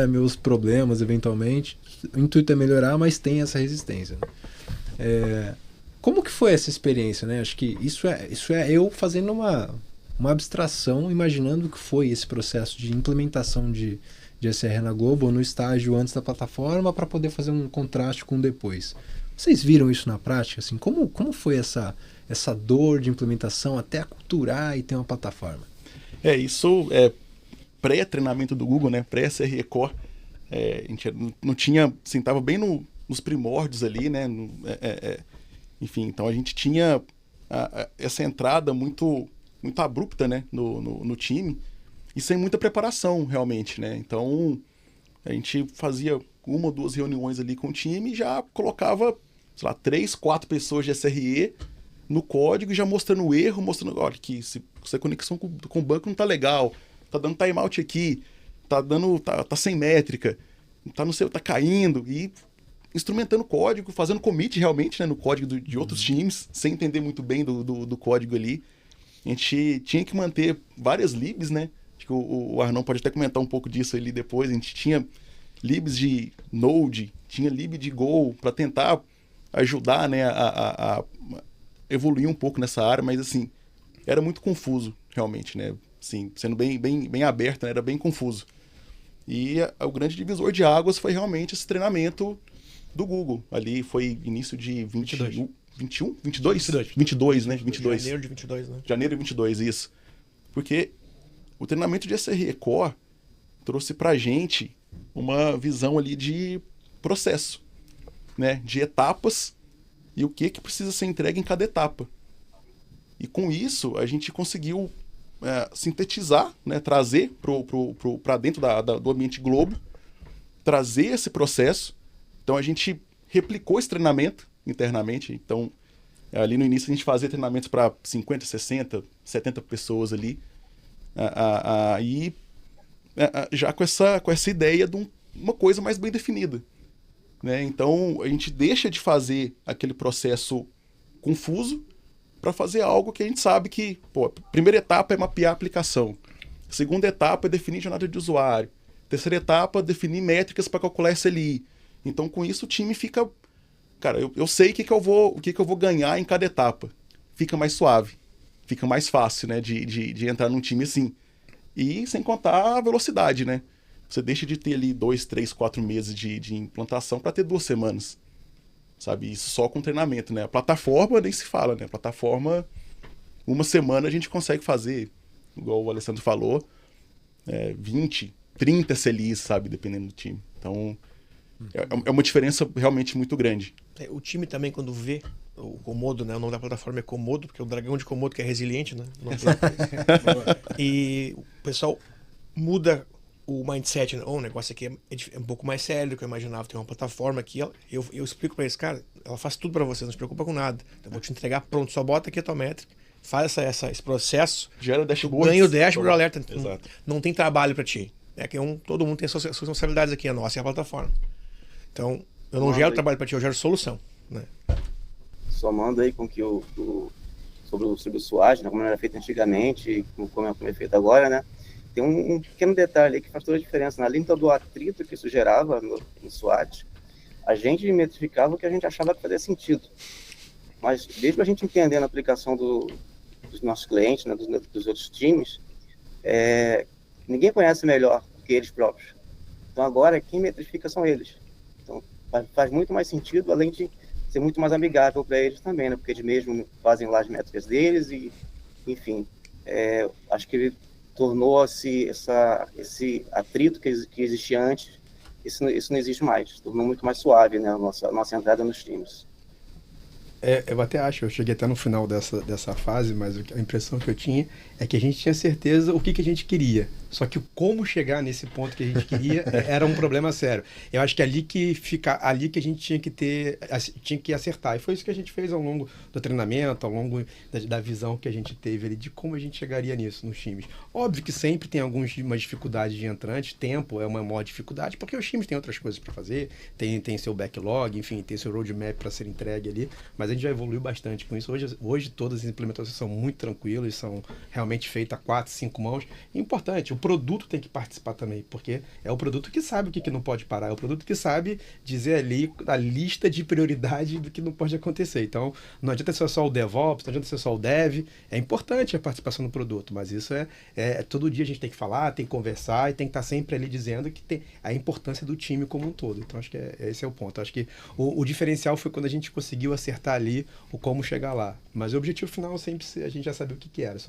meus problemas eventualmente. O intuito é melhorar, mas tem essa resistência, né? Como que foi essa experiência, né? Acho que isso é eu fazendo uma abstração, imaginando o que foi esse processo de implementação de SRE na Globo, no estágio antes da plataforma, para poder fazer um contraste com depois. Vocês viram isso na prática? Assim, como foi essa dor de implementação até aculturar e ter uma plataforma? Isso é pré-treinamento do Google, né? Pré-SRE Core. A gente não tinha, assim, tava bem nos primórdios ali, né? Enfim, então a gente tinha essa entrada muito, muito abrupta, né? no time, e sem muita preparação, realmente, né? Então, a gente fazia 1 ou 2 reuniões ali com o time e já colocava, sei lá, 3, 4 pessoas de SRE no código e já mostrando o erro, mostrando, olha, que essa conexão com o banco não tá legal, tá dando timeout aqui, tá sem métrica, tá caindo, e instrumentando o código, fazendo commit realmente, né, no código de outros times, sem entender muito bem do código ali. A gente tinha que manter várias libs, né? Acho que o Arnon pode até comentar um pouco disso ali depois. A gente tinha libs de Node, tinha lib de Go, para tentar ajudar, né, a evoluir um pouco nessa área, mas assim, era muito confuso, realmente, né? Assim, sendo bem aberto, né, era bem confuso. E o grande divisor de águas foi realmente esse treinamento do Google. Ali foi início de 22, né? 22. Janeiro de 22, né? Janeiro de 22, isso. Porque o treinamento de SRE Core trouxe pra gente uma visão ali de processo, né? De etapas e o que precisa ser entregue em cada etapa. E com isso, a gente conseguiu sintetizar, né? Trazer para dentro do ambiente Globo, trazer esse processo. Então, a gente replicou esse treinamento internamente. Então, ali no início, a gente fazia treinamentos para 50, 60, 70 pessoas ali. Já com essa ideia de uma coisa mais bem definida, né? Então, a gente deixa de fazer aquele processo confuso para fazer algo que a gente sabe que, a primeira etapa é mapear a aplicação, a segunda etapa é definir jornada de usuário, a terceira etapa é definir métricas para calcular SLI. Então, com isso, o time fica... Cara, eu sei o que eu vou ganhar em cada etapa. Fica mais suave. Fica mais fácil, né, de entrar num time assim. E sem contar a velocidade, né? Você deixa de ter ali 2, 3, 4 meses de implantação para ter 2 semanas. Sabe? Isso só com treinamento, né? A plataforma nem se fala, né? A plataforma, 1 semana a gente consegue fazer, igual o Alessandro falou, 20, 30 CLIs, sabe? Dependendo do time. Então, é uma diferença realmente muito grande. O time também, quando vê o Komodo, né? O nome da plataforma é Komodo, porque é o dragão de Komodo que é resiliente, né? E o pessoal muda o mindset, né? O negócio aqui é um pouco mais sério do que eu imaginava. Tem uma plataforma aqui, eu explico pra eles, cara, ela faz tudo pra você, não se preocupa com nada. Eu vou te entregar pronto, só bota aqui a tua métrica, faz esse processo, gera dashboard, ganha o dashboard, alerta. Não tem trabalho pra ti. É que todo mundo tem suas responsabilidades aqui, a nossa é a plataforma. Então, eu não gero trabalho para ti, eu gero solução, né? Somando aí com que sobre o SWOT, né, como era feito antigamente, como é feito agora, né? Tem um pequeno detalhe aí que faz toda a diferença. Na linha do atrito que isso gerava no SWOT, a gente metrificava o que a gente achava que fazia sentido. Mas mesmo a gente entendendo a aplicação dos nossos clientes, né, dos outros times, ninguém conhece melhor que eles próprios. Então agora quem metrifica são eles. Então faz muito mais sentido, além de ser muito mais amigável para eles também, né? Porque eles mesmos fazem lá as métricas deles e, enfim, acho que ele tornou-se esse atrito que existia antes, isso não existe mais. Tornou muito mais suave, né, a nossa entrada nos times. Eu até acho, eu cheguei até no final dessa fase, mas a impressão que eu tinha é que a gente tinha certeza o que a gente queria. Só que como chegar nesse ponto que a gente queria era um problema sério. Eu acho que ali que a gente tinha que acertar. E foi isso que a gente fez ao longo do treinamento, ao longo da visão que a gente teve ali de como a gente chegaria nisso nos times. Óbvio que sempre tem algumas dificuldades de entrantes, tempo é uma maior dificuldade, porque os times têm outras coisas para fazer, tem seu backlog, enfim, tem seu roadmap para ser entregue ali, mas a gente já evoluiu bastante com isso. Hoje todas as implementações são muito tranquilas, são realmente feitas a 4, 5 mãos. É importante, o produto tem que participar também, porque é o produto que sabe o que não pode parar, é o produto que sabe dizer ali a lista de prioridade do que não pode acontecer. Então, não adianta ser só o DevOps, não adianta ser só o Dev, é importante a participação no produto, mas isso todo dia a gente tem que falar, tem que conversar e tem que estar sempre ali dizendo que tem a importância do time como um todo. Então, acho que esse é o ponto. Acho que o diferencial foi quando a gente conseguiu acertar ali o como chegar lá. Mas o objetivo final sempre a gente já sabia o que era,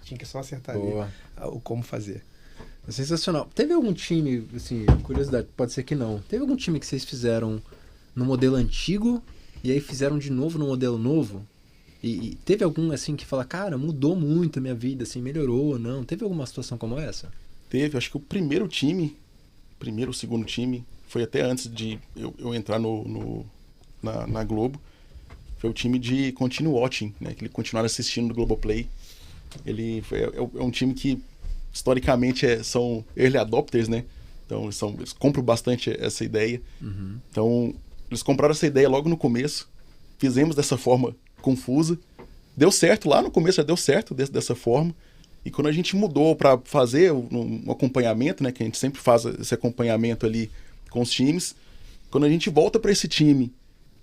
tinha que só acertar ali o como fazer. É sensacional. Teve algum time, assim, curiosidade, pode ser que não, teve algum time que vocês fizeram no modelo antigo e aí fizeram de novo no modelo novo? E teve algum, assim, que fala, cara, mudou muito a minha vida, assim, melhorou ou não? Teve alguma situação como essa? Teve, acho que o segundo time, foi até antes de eu entrar na Globo, foi o time de Continue Watching, né? Que ele continuaram assistindo no Globoplay. Ele é um time que, historicamente, são early adopters, né? Então, eles compram bastante essa ideia. Uhum. Então, eles compraram essa ideia logo no começo. Fizemos dessa forma confusa. Deu certo lá no começo, já deu certo dessa forma. E quando a gente mudou para fazer um acompanhamento, né? Que a gente sempre faz esse acompanhamento ali com os times. Quando a gente volta para esse time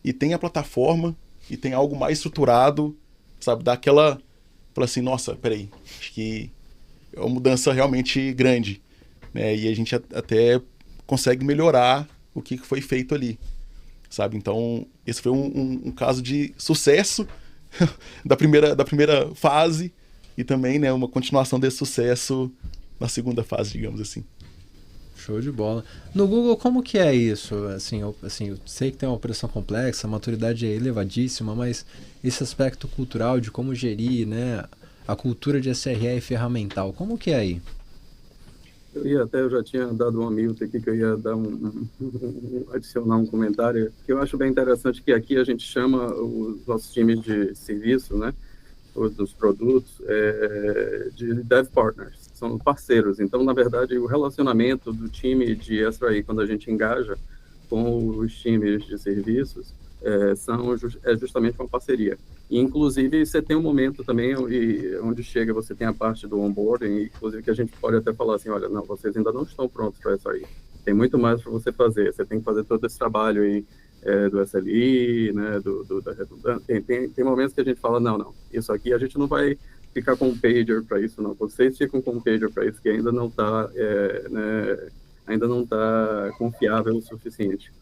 e tem a plataforma e tem algo mais estruturado, sabe? Dá aquela... Fala assim, nossa, peraí, acho que é uma mudança realmente grande, né? E a gente até consegue melhorar o que foi feito ali, sabe? Então, esse foi um caso de sucesso da primeira fase e também, né, uma continuação desse sucesso na segunda fase, digamos assim. Show de bola. No Google, como que é isso? Assim, eu sei que tem uma operação complexa, a maturidade é elevadíssima, mas esse aspecto cultural de como gerir, né, a cultura de SRE ferramental, como que é aí? Eu já tinha dado um mute aqui, que eu ia dar adicionar um comentário, que eu acho bem interessante, que aqui a gente chama os nossos times de serviço, né, dos produtos, de Dev Partners, são parceiros. Então, na verdade, o relacionamento do time de SRE, quando a gente engaja com os times de serviços, é justamente uma parceria. E, inclusive, você tem um momento também onde você tem a parte do onboarding, inclusive que a gente pode até falar assim, olha, não, vocês ainda não estão prontos para SRE, tem muito mais para você fazer, você tem que fazer todo esse trabalho aí, do SLI, né, da redundância. Tem momentos que a gente fala, não, isso aqui a gente não vai ficar com um pager para isso, não. Vocês ficam com um pager para isso, que ainda não está confiável o suficiente.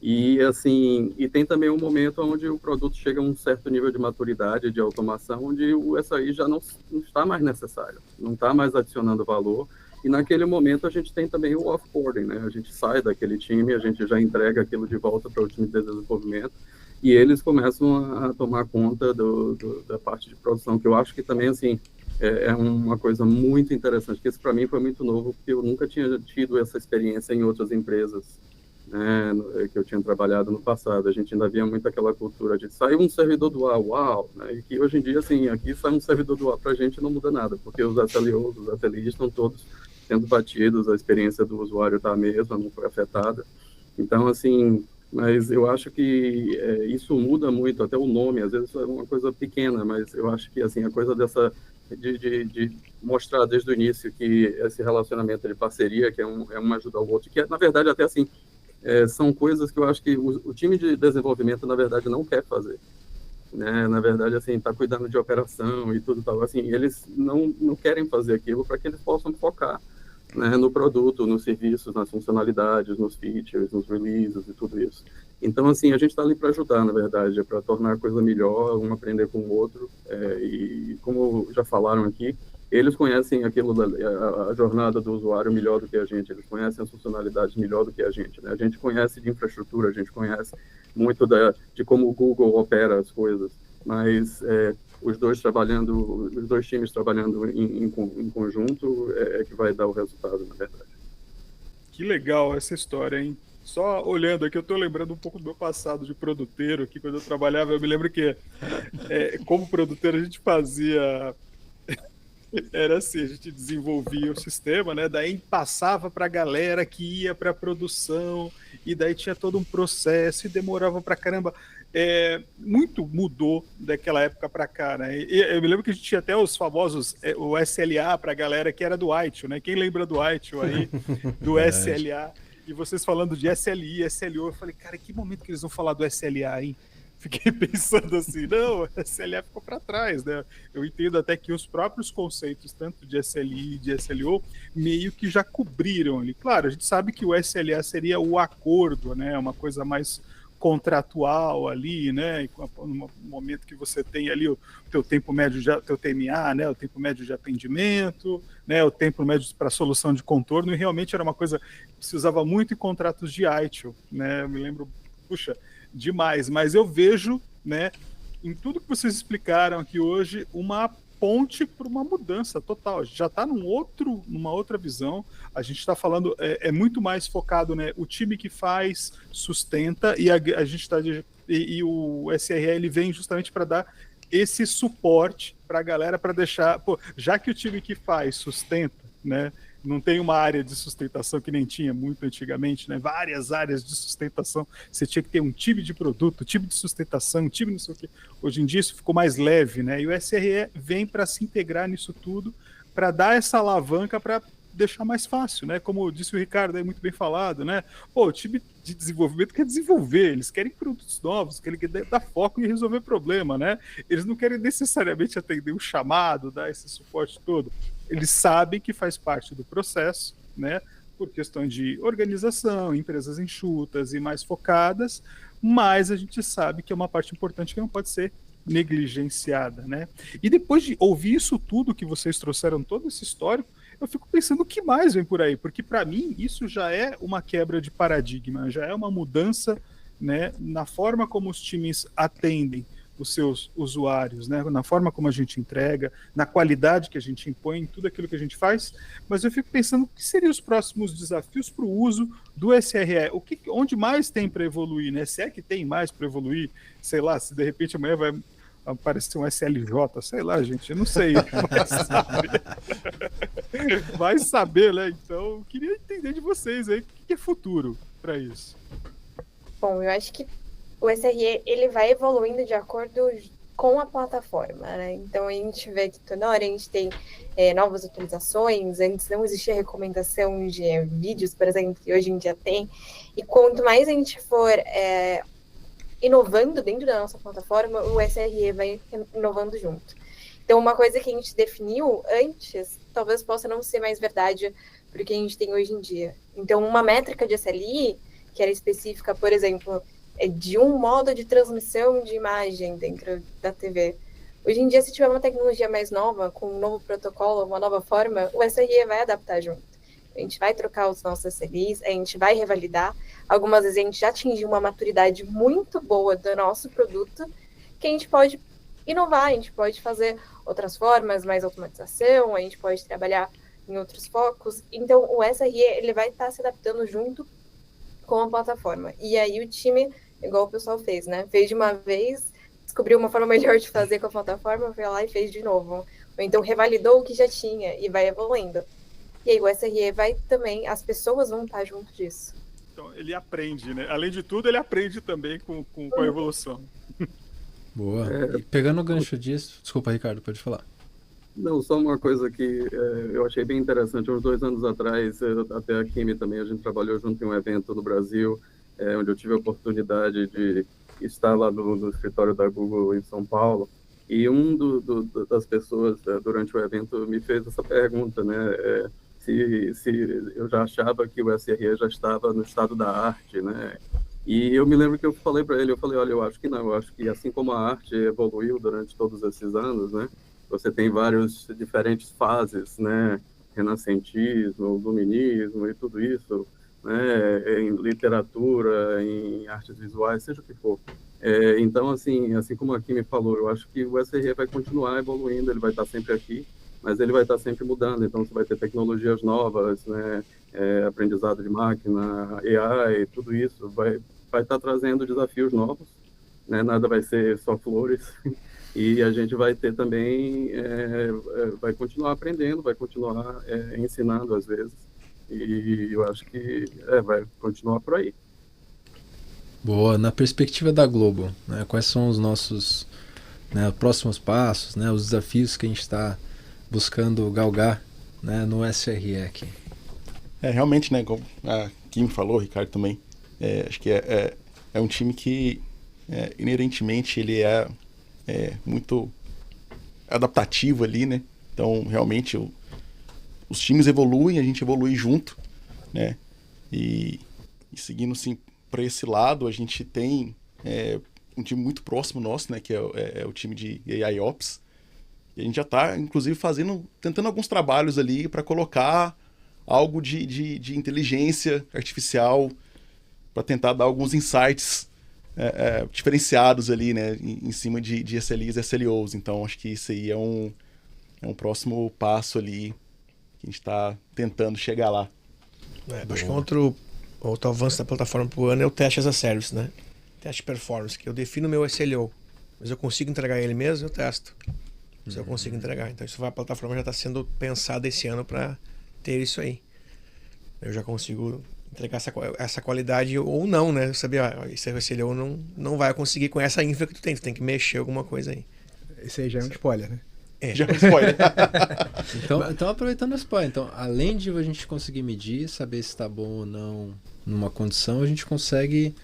E, assim, tem também um momento onde o produto chega a um certo nível de maturidade, de automação, onde o SRI já não está mais necessário, não está mais adicionando valor. E naquele momento a gente tem também o offboarding, né? A gente sai daquele time, a gente já entrega aquilo de volta para o time de desenvolvimento e eles começam a tomar conta da parte de produção, que eu acho que também, assim, é uma coisa muito interessante, que isso para mim foi muito novo, porque eu nunca tinha tido essa experiência em outras empresas, né, que eu tinha trabalhado no passado. A gente ainda via muito aquela cultura de sair um servidor do ar, uau, né? E que hoje em dia, assim, aqui sai um servidor do ar para a gente não muda nada, porque os SLOs, os SLIs estão todos sendo batidos, a experiência do usuário está a mesma, não foi afetada. Então, assim, mas eu acho que isso muda muito, até o nome, às vezes é uma coisa pequena, mas eu acho que, assim, a coisa dessa, de mostrar desde o início que esse relacionamento de parceria, que um ajuda ao outro, que, na verdade, até assim, são coisas que eu acho que o time de desenvolvimento, na verdade, não quer fazer. Né? Na verdade, assim, está cuidando de operação e tudo tal. Assim, eles não querem fazer aquilo para que eles possam focar, né, no produto, nos serviços, nas funcionalidades, nos features, nos releases e tudo isso. Então, assim, a gente está ali para ajudar, na verdade, para tornar a coisa melhor, um aprender com o outro. E como já falaram aqui, eles conhecem a jornada do usuário melhor do que a gente, eles conhecem as funcionalidades melhor do que a gente, né? A gente conhece de infraestrutura, a gente conhece muito de como o Google opera as coisas, mas os dois times trabalhando em conjunto que vai dar o resultado, na verdade. Que legal essa história, hein? Só olhando aqui, eu tô lembrando um pouco do meu passado de produteiro, aqui quando eu trabalhava, eu me lembro que como produteiro a gente fazia... Era assim, a gente desenvolvia o sistema, né? Daí passava para a galera que ia para a produção, e daí tinha todo um processo e demorava para caramba. Muito mudou daquela época para cá, né? E eu me lembro que a gente tinha até os famosos, o SLA para a galera que era do ITIL, né? Quem lembra do ITIL aí, do SLA? E vocês falando de SLI, SLO, eu falei, cara, que momento que eles vão falar do SLA, hein? Fiquei pensando assim, não, a SLA ficou para trás, né? Eu entendo até que os próprios conceitos, tanto de SLI e de SLO, meio que já cobriram ali. Claro, a gente sabe que o SLA seria o acordo, né? Uma coisa mais contratual ali, né? No momento que você tem ali o teu tempo médio, teu TMA, né? O tempo médio de atendimento, né? O tempo médio para solução de contorno, e realmente era uma coisa que se usava muito em contratos de ITIL, né? Eu me lembro, puxa, demais, mas eu vejo, né, em tudo que vocês explicaram aqui hoje, uma ponte para uma mudança total. A gente já está numa outra visão, a gente está falando, muito mais focado, né, o time que faz, sustenta, e a gente está, e o SRE vem justamente para dar esse suporte para a galera, para deixar, já que o time que faz, sustenta, né, não tem uma área de sustentação que nem tinha muito antigamente, né? Várias áreas de sustentação. Você tinha que ter um time de produto, time de sustentação, time não sei o quê. Hoje em dia isso ficou mais leve, né? E o SRE vem para se integrar nisso tudo, para dar essa alavanca para deixar mais fácil, né? Como disse o Ricardo, é muito bem falado, né? O time de desenvolvimento quer desenvolver, eles querem produtos novos, querem dar foco e resolver problema, né? Eles não querem necessariamente atender o chamado, dar esse suporte todo. Eles sabem que faz parte do processo, né? Por questões de organização, empresas enxutas e mais focadas, mas a gente sabe que é uma parte importante que não pode ser negligenciada, né? E depois de ouvir isso tudo que vocês trouxeram, todo esse histórico, eu fico pensando o que mais vem por aí, porque para mim isso já é uma quebra de paradigma, já é uma mudança, né, na forma como os times atendem os seus usuários, né, na forma como a gente entrega, na qualidade que a gente impõe em tudo aquilo que a gente faz, mas eu fico pensando o que seriam os próximos desafios para o uso do SRE, onde mais tem para evoluir, né? Se é que tem mais para evoluir, sei lá, se de repente amanhã vai aparecer um SLJ, sei lá, gente, eu não sei, vai saber, né? Então, eu queria entender de vocês aí, o que é futuro para isso? Bom, eu acho que o SRE, ele vai evoluindo de acordo com a plataforma, né? Então, a gente vê que toda hora a gente tem novas atualizações, antes não existia recomendação de vídeos, por exemplo, que hoje em dia tem, e quanto mais a gente for inovando dentro da nossa plataforma, o SRE vai inovando junto. Então, uma coisa que a gente definiu antes, talvez possa não ser mais verdade para o que a gente tem hoje em dia. Então, uma métrica de SLI, que era específica, por exemplo, de um modo de transmissão de imagem dentro da TV. Hoje em dia, se tiver uma tecnologia mais nova, com um novo protocolo, uma nova forma, o SRE vai adaptar junto. A gente vai trocar os nossos SLIs, a gente vai revalidar. Algumas vezes a gente já atingiu uma maturidade muito boa do nosso produto, que a gente pode inovar, a gente pode fazer outras formas, mais automatização, a gente pode trabalhar em outros focos. Então, o SRE ele vai estar se adaptando junto com a plataforma. E aí o time, igual o pessoal fez, né? Fez de uma vez, descobriu uma forma melhor de fazer com a plataforma, foi lá e fez de novo. Ou então revalidou o que já tinha e vai evoluindo. E aí o SRE vai também, as pessoas vão estar junto disso. Então, ele aprende, né? Além de tudo, ele aprende também com a evolução. Boa. E pegando o gancho disso... Desculpa, Ricardo, pode falar. Não, só uma coisa que eu achei bem interessante. Uns 2 anos atrás, até a Kimi também, a gente trabalhou junto em um evento no Brasil, onde eu tive a oportunidade de estar lá no escritório da Google em São Paulo. E das pessoas, durante o evento, me fez essa pergunta, né? Se eu já achava que o SRE já estava no estado da arte, né? E eu me lembro que eu falei para ele, olha, eu acho que não, eu acho que assim como a arte evoluiu durante todos esses anos, né? Você tem várias diferentes fases, né? Renascentismo, iluminismo e tudo isso, né? Em literatura, em artes visuais, seja o que for. Então, assim como a Kimi falou, eu acho que o SRE vai continuar evoluindo, ele vai estar sempre aqui, mas ele vai estar sempre mudando. Então, você vai ter tecnologias novas, né? Aprendizado de máquina, AI, tudo isso vai estar trazendo desafios novos, né? Nada vai ser só flores. E a gente vai ter também, vai continuar aprendendo, vai continuar ensinando às vezes. E eu acho que vai continuar por aí. Boa. Na perspectiva da Globo, né, quais são os nossos, né, próximos passos, né, os desafios que a gente está buscando galgar, né, no SRE aqui? Realmente, né, como a Kim falou, o Ricardo também, acho que é um time que, inerentemente, ele é muito adaptativo ali, né? Então, realmente, os times evoluem, a gente evolui junto, né? E seguindo, assim, para esse lado, a gente tem um time muito próximo nosso, né? Que é o time de AI Ops. E a gente já está, inclusive, tentando alguns trabalhos ali para colocar algo de inteligência artificial para tentar dar alguns insights diferenciados ali, né, em cima de SLIs e SLOs. Então, acho que isso aí é um próximo passo ali que a gente está tentando chegar lá. Acho que outro avanço da plataforma para o ano é o teste as a service, né? Teste de performance, que eu defino meu SLO, mas eu consigo entregar ele mesmo, eu testo. Se eu consigo entregar. Então, a plataforma já está sendo pensada esse ano para ter isso aí. Eu já consigo entregar essa qualidade ou não, né? Saber, esse SLO não vai conseguir com essa infra que tu tem que mexer alguma coisa aí. Esse aí já é um spoiler, né? Já é um spoiler. Então, aproveitando o spoiler, então, além de a gente conseguir medir, saber se está bom ou não numa condição, a gente consegue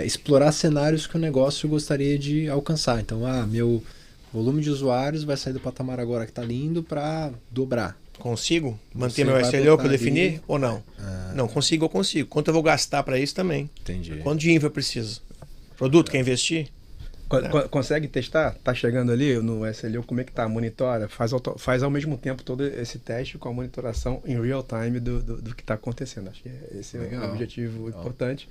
explorar cenários que o negócio gostaria de alcançar. Então, meu volume de usuários vai sair do patamar agora que está lindo para dobrar. Consigo manter meu SLO que eu defini ou não? Não, consigo, eu consigo. Quanto eu vou gastar para isso também? Entendi. Quanto de infra eu preciso? Produto, quer investir? Consegue testar? Tá chegando ali no SLO, como é que tá? Monitora, faz ao mesmo tempo todo esse teste com a monitoração em real time do que está acontecendo. Acho que esse é um objetivo importante.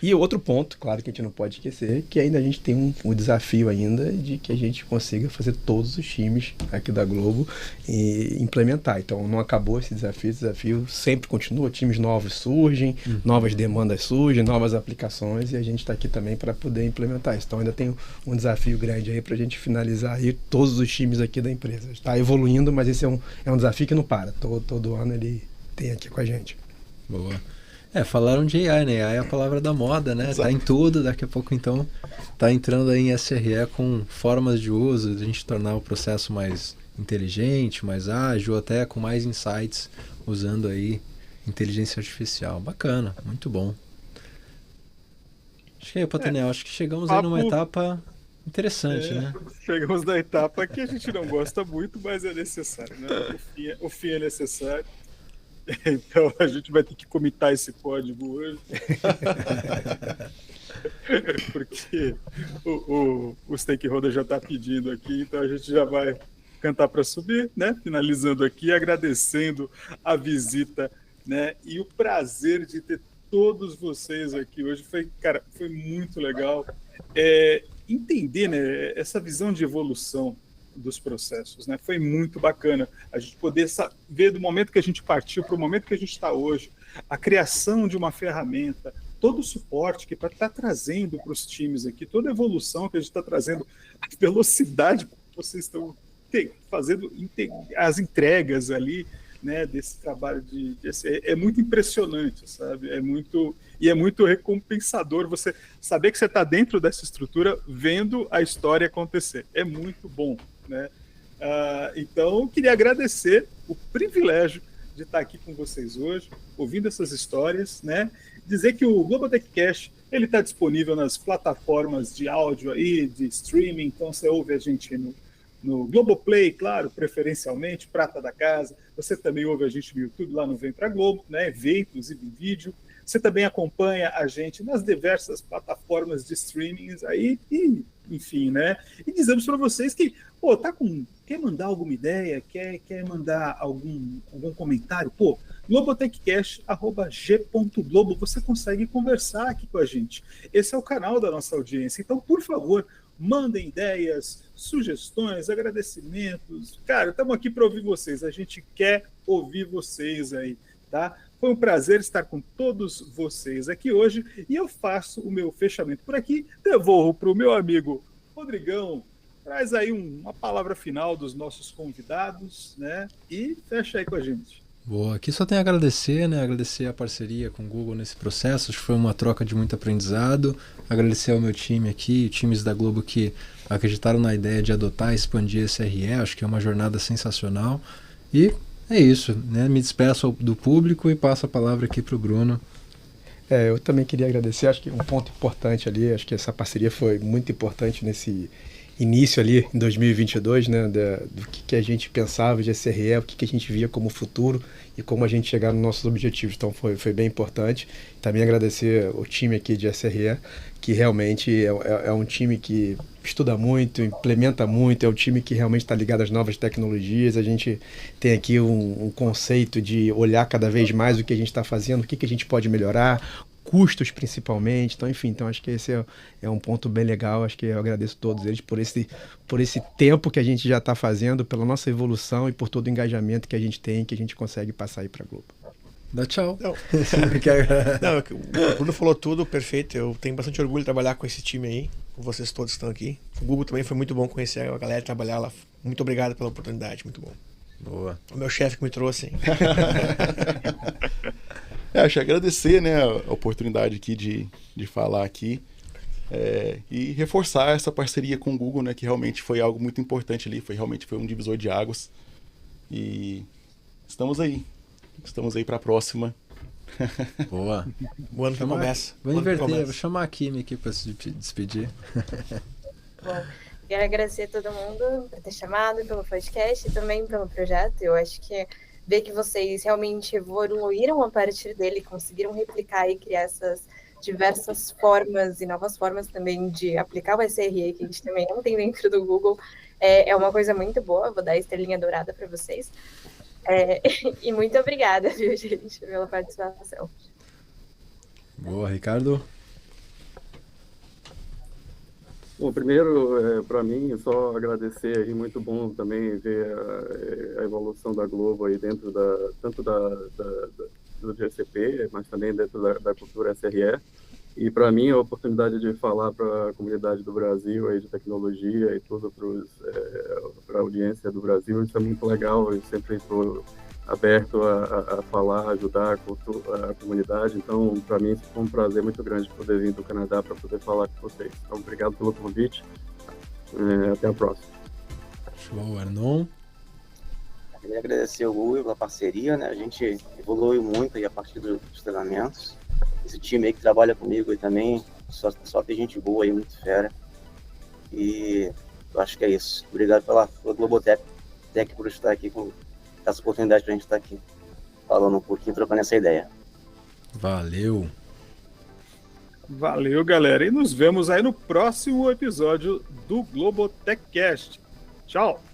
E outro ponto, claro que a gente não pode esquecer, que ainda a gente tem um desafio ainda de que a gente consiga fazer todos os times aqui da Globo e implementar. Então não acabou esse desafio sempre continua, times novos surgem, novas demandas surgem, novas aplicações e a gente está aqui também para poder implementar isso. Então ainda tem um desafio grande aí para a gente finalizar aí todos os times aqui da empresa. Está evoluindo, mas esse é um desafio que não para. Todo ano ele tem aqui com a gente. Boa. Falaram de AI, né? AI é a palavra da moda, né? Exato. Tá em tudo, daqui a pouco então tá entrando aí em SRE com formas de uso, de a gente tornar o processo mais inteligente, mais ágil, até com mais insights, usando aí inteligência artificial. Bacana, muito bom. Acho que aí, Patanel, acho que chegamos aí numa etapa interessante, né? Chegamos na etapa que a gente não gosta muito, mas é necessário, né? O fim é necessário. Então a gente vai ter que comitar esse código hoje. Porque o stakeholder já está pedindo aqui, então a gente já vai cantar para subir, né? Finalizando aqui, agradecendo a visita, né? E o prazer de ter todos vocês aqui hoje. Foi muito legal entender, né, essa visão de evolução dos processos, né? Foi muito bacana a gente poder ver do momento que a gente partiu para o momento que a gente está hoje, a criação de uma ferramenta, todo o suporte que está trazendo para os times aqui, toda a evolução que a gente está trazendo, a velocidade que vocês estão fazendo as entregas ali, né, desse trabalho é muito impressionante, sabe? É muito recompensador você saber que você está dentro dessa estrutura vendo a história acontecer. É muito bom, né? Então, eu queria agradecer o privilégio de estar aqui com vocês hoje, ouvindo essas histórias, né? Dizer que o Globotech Cast ele está disponível nas plataformas de áudio aí, de streaming, então você ouve a gente no Globoplay, claro, preferencialmente, prata da casa. Você também ouve a gente no YouTube, lá no Vem Pra Globo, né? Vê, inclusive, em vídeo. Você também acompanha a gente nas diversas plataformas de streaming aí, e, enfim, né? E dizemos para vocês que, pô, quer mandar alguma ideia, quer mandar algum comentário, pô, globotechcast@g.globo, você consegue conversar aqui com a gente. Esse é o canal da nossa audiência. Então, por favor, mandem ideias, sugestões, agradecimentos. Cara, estamos aqui para ouvir vocês. A gente quer ouvir vocês aí, tá? Foi um prazer estar com todos vocês aqui hoje e eu faço o meu fechamento por aqui. Devolvo para o meu amigo Rodrigão. Traz aí uma palavra final dos nossos convidados, né? E fecha aí com a gente. Boa, aqui só tenho a agradecer, né? Agradecer a parceria com o Google nesse processo, acho que foi uma troca de muito aprendizado. Agradecer ao meu time aqui, times da Globo que acreditaram na ideia de adotar e expandir esse SRE, acho que é uma jornada sensacional. E é isso, né? Me despeço do público e passo a palavra aqui para o Bruno. Eu também queria agradecer, acho que um ponto importante ali, acho que essa parceria foi muito importante nesse início ali em 2022, né, do que a gente pensava de SRE, o que a gente via como futuro e como a gente chegar nos nossos objetivos. Então foi bem importante. Também agradecer o time aqui de SRE, que realmente é um time que estuda muito, implementa muito, é um time que realmente está ligado às novas tecnologias. A gente tem aqui um conceito de olhar cada vez mais o que a gente está fazendo, o que a gente pode melhorar, custos principalmente. Então, enfim, acho que esse é um ponto bem legal. Acho que eu agradeço a todos eles por esse tempo que a gente já está fazendo, pela nossa evolução e por todo o engajamento que a gente tem, que a gente consegue passar aí para a Globo. Dá tchau. Não, o Bruno falou tudo, perfeito. Eu tenho bastante orgulho de trabalhar com esse time aí, com vocês todos que estão aqui. O Google também foi muito bom conhecer a galera e trabalhar lá. Muito obrigado pela oportunidade, muito bom. Boa. O meu chefe que me trouxe, hein? Acho que agradecer, né, a oportunidade aqui de falar aqui e reforçar essa parceria com o Google, né, que realmente foi algo muito importante ali, realmente foi um divisor de águas. E estamos aí para a próxima. Boa. O ano que começa. Vou inverter, vou chamar a Kimi aqui para se despedir. Bom, quero agradecer a todo mundo por ter chamado, pelo podcast e também pelo projeto. Eu acho que ver que vocês realmente evoluíram a partir dele, conseguiram replicar e criar essas diversas formas e novas formas também de aplicar o SRE, que a gente também não tem dentro do Google, é uma coisa muito boa. Vou dar a estrelinha dourada para vocês. E muito obrigada, viu, gente, pela participação. Boa, Ricardo. Bom, primeiro, para mim, só agradecer aí, muito bom também ver a evolução da Globo aí dentro tanto do GCP, mas também dentro da cultura SRE. E para mim, a oportunidade de falar para a comunidade do Brasil aí de tecnologia e tudo para a audiência do Brasil, isso é muito legal. Eu sempre estou aberto a falar, ajudar a comunidade. Então, para mim, foi um prazer muito grande poder vir do Canadá para poder falar com vocês. Então, obrigado pelo convite. Até a próxima. Show, Arnon. Eu queria agradecer ao Google pela parceria, né? A gente evoluiu muito aí a partir dos treinamentos. Esse time aí que trabalha comigo aí também, só tem gente boa aí, muito fera. E eu acho que é isso. Obrigado pela Globotech por estar aqui com essa oportunidade pra gente estar aqui falando um pouquinho, trocando essa ideia. Valeu. Valeu, galera. E nos vemos aí no próximo episódio do Globotech Cast. Tchau.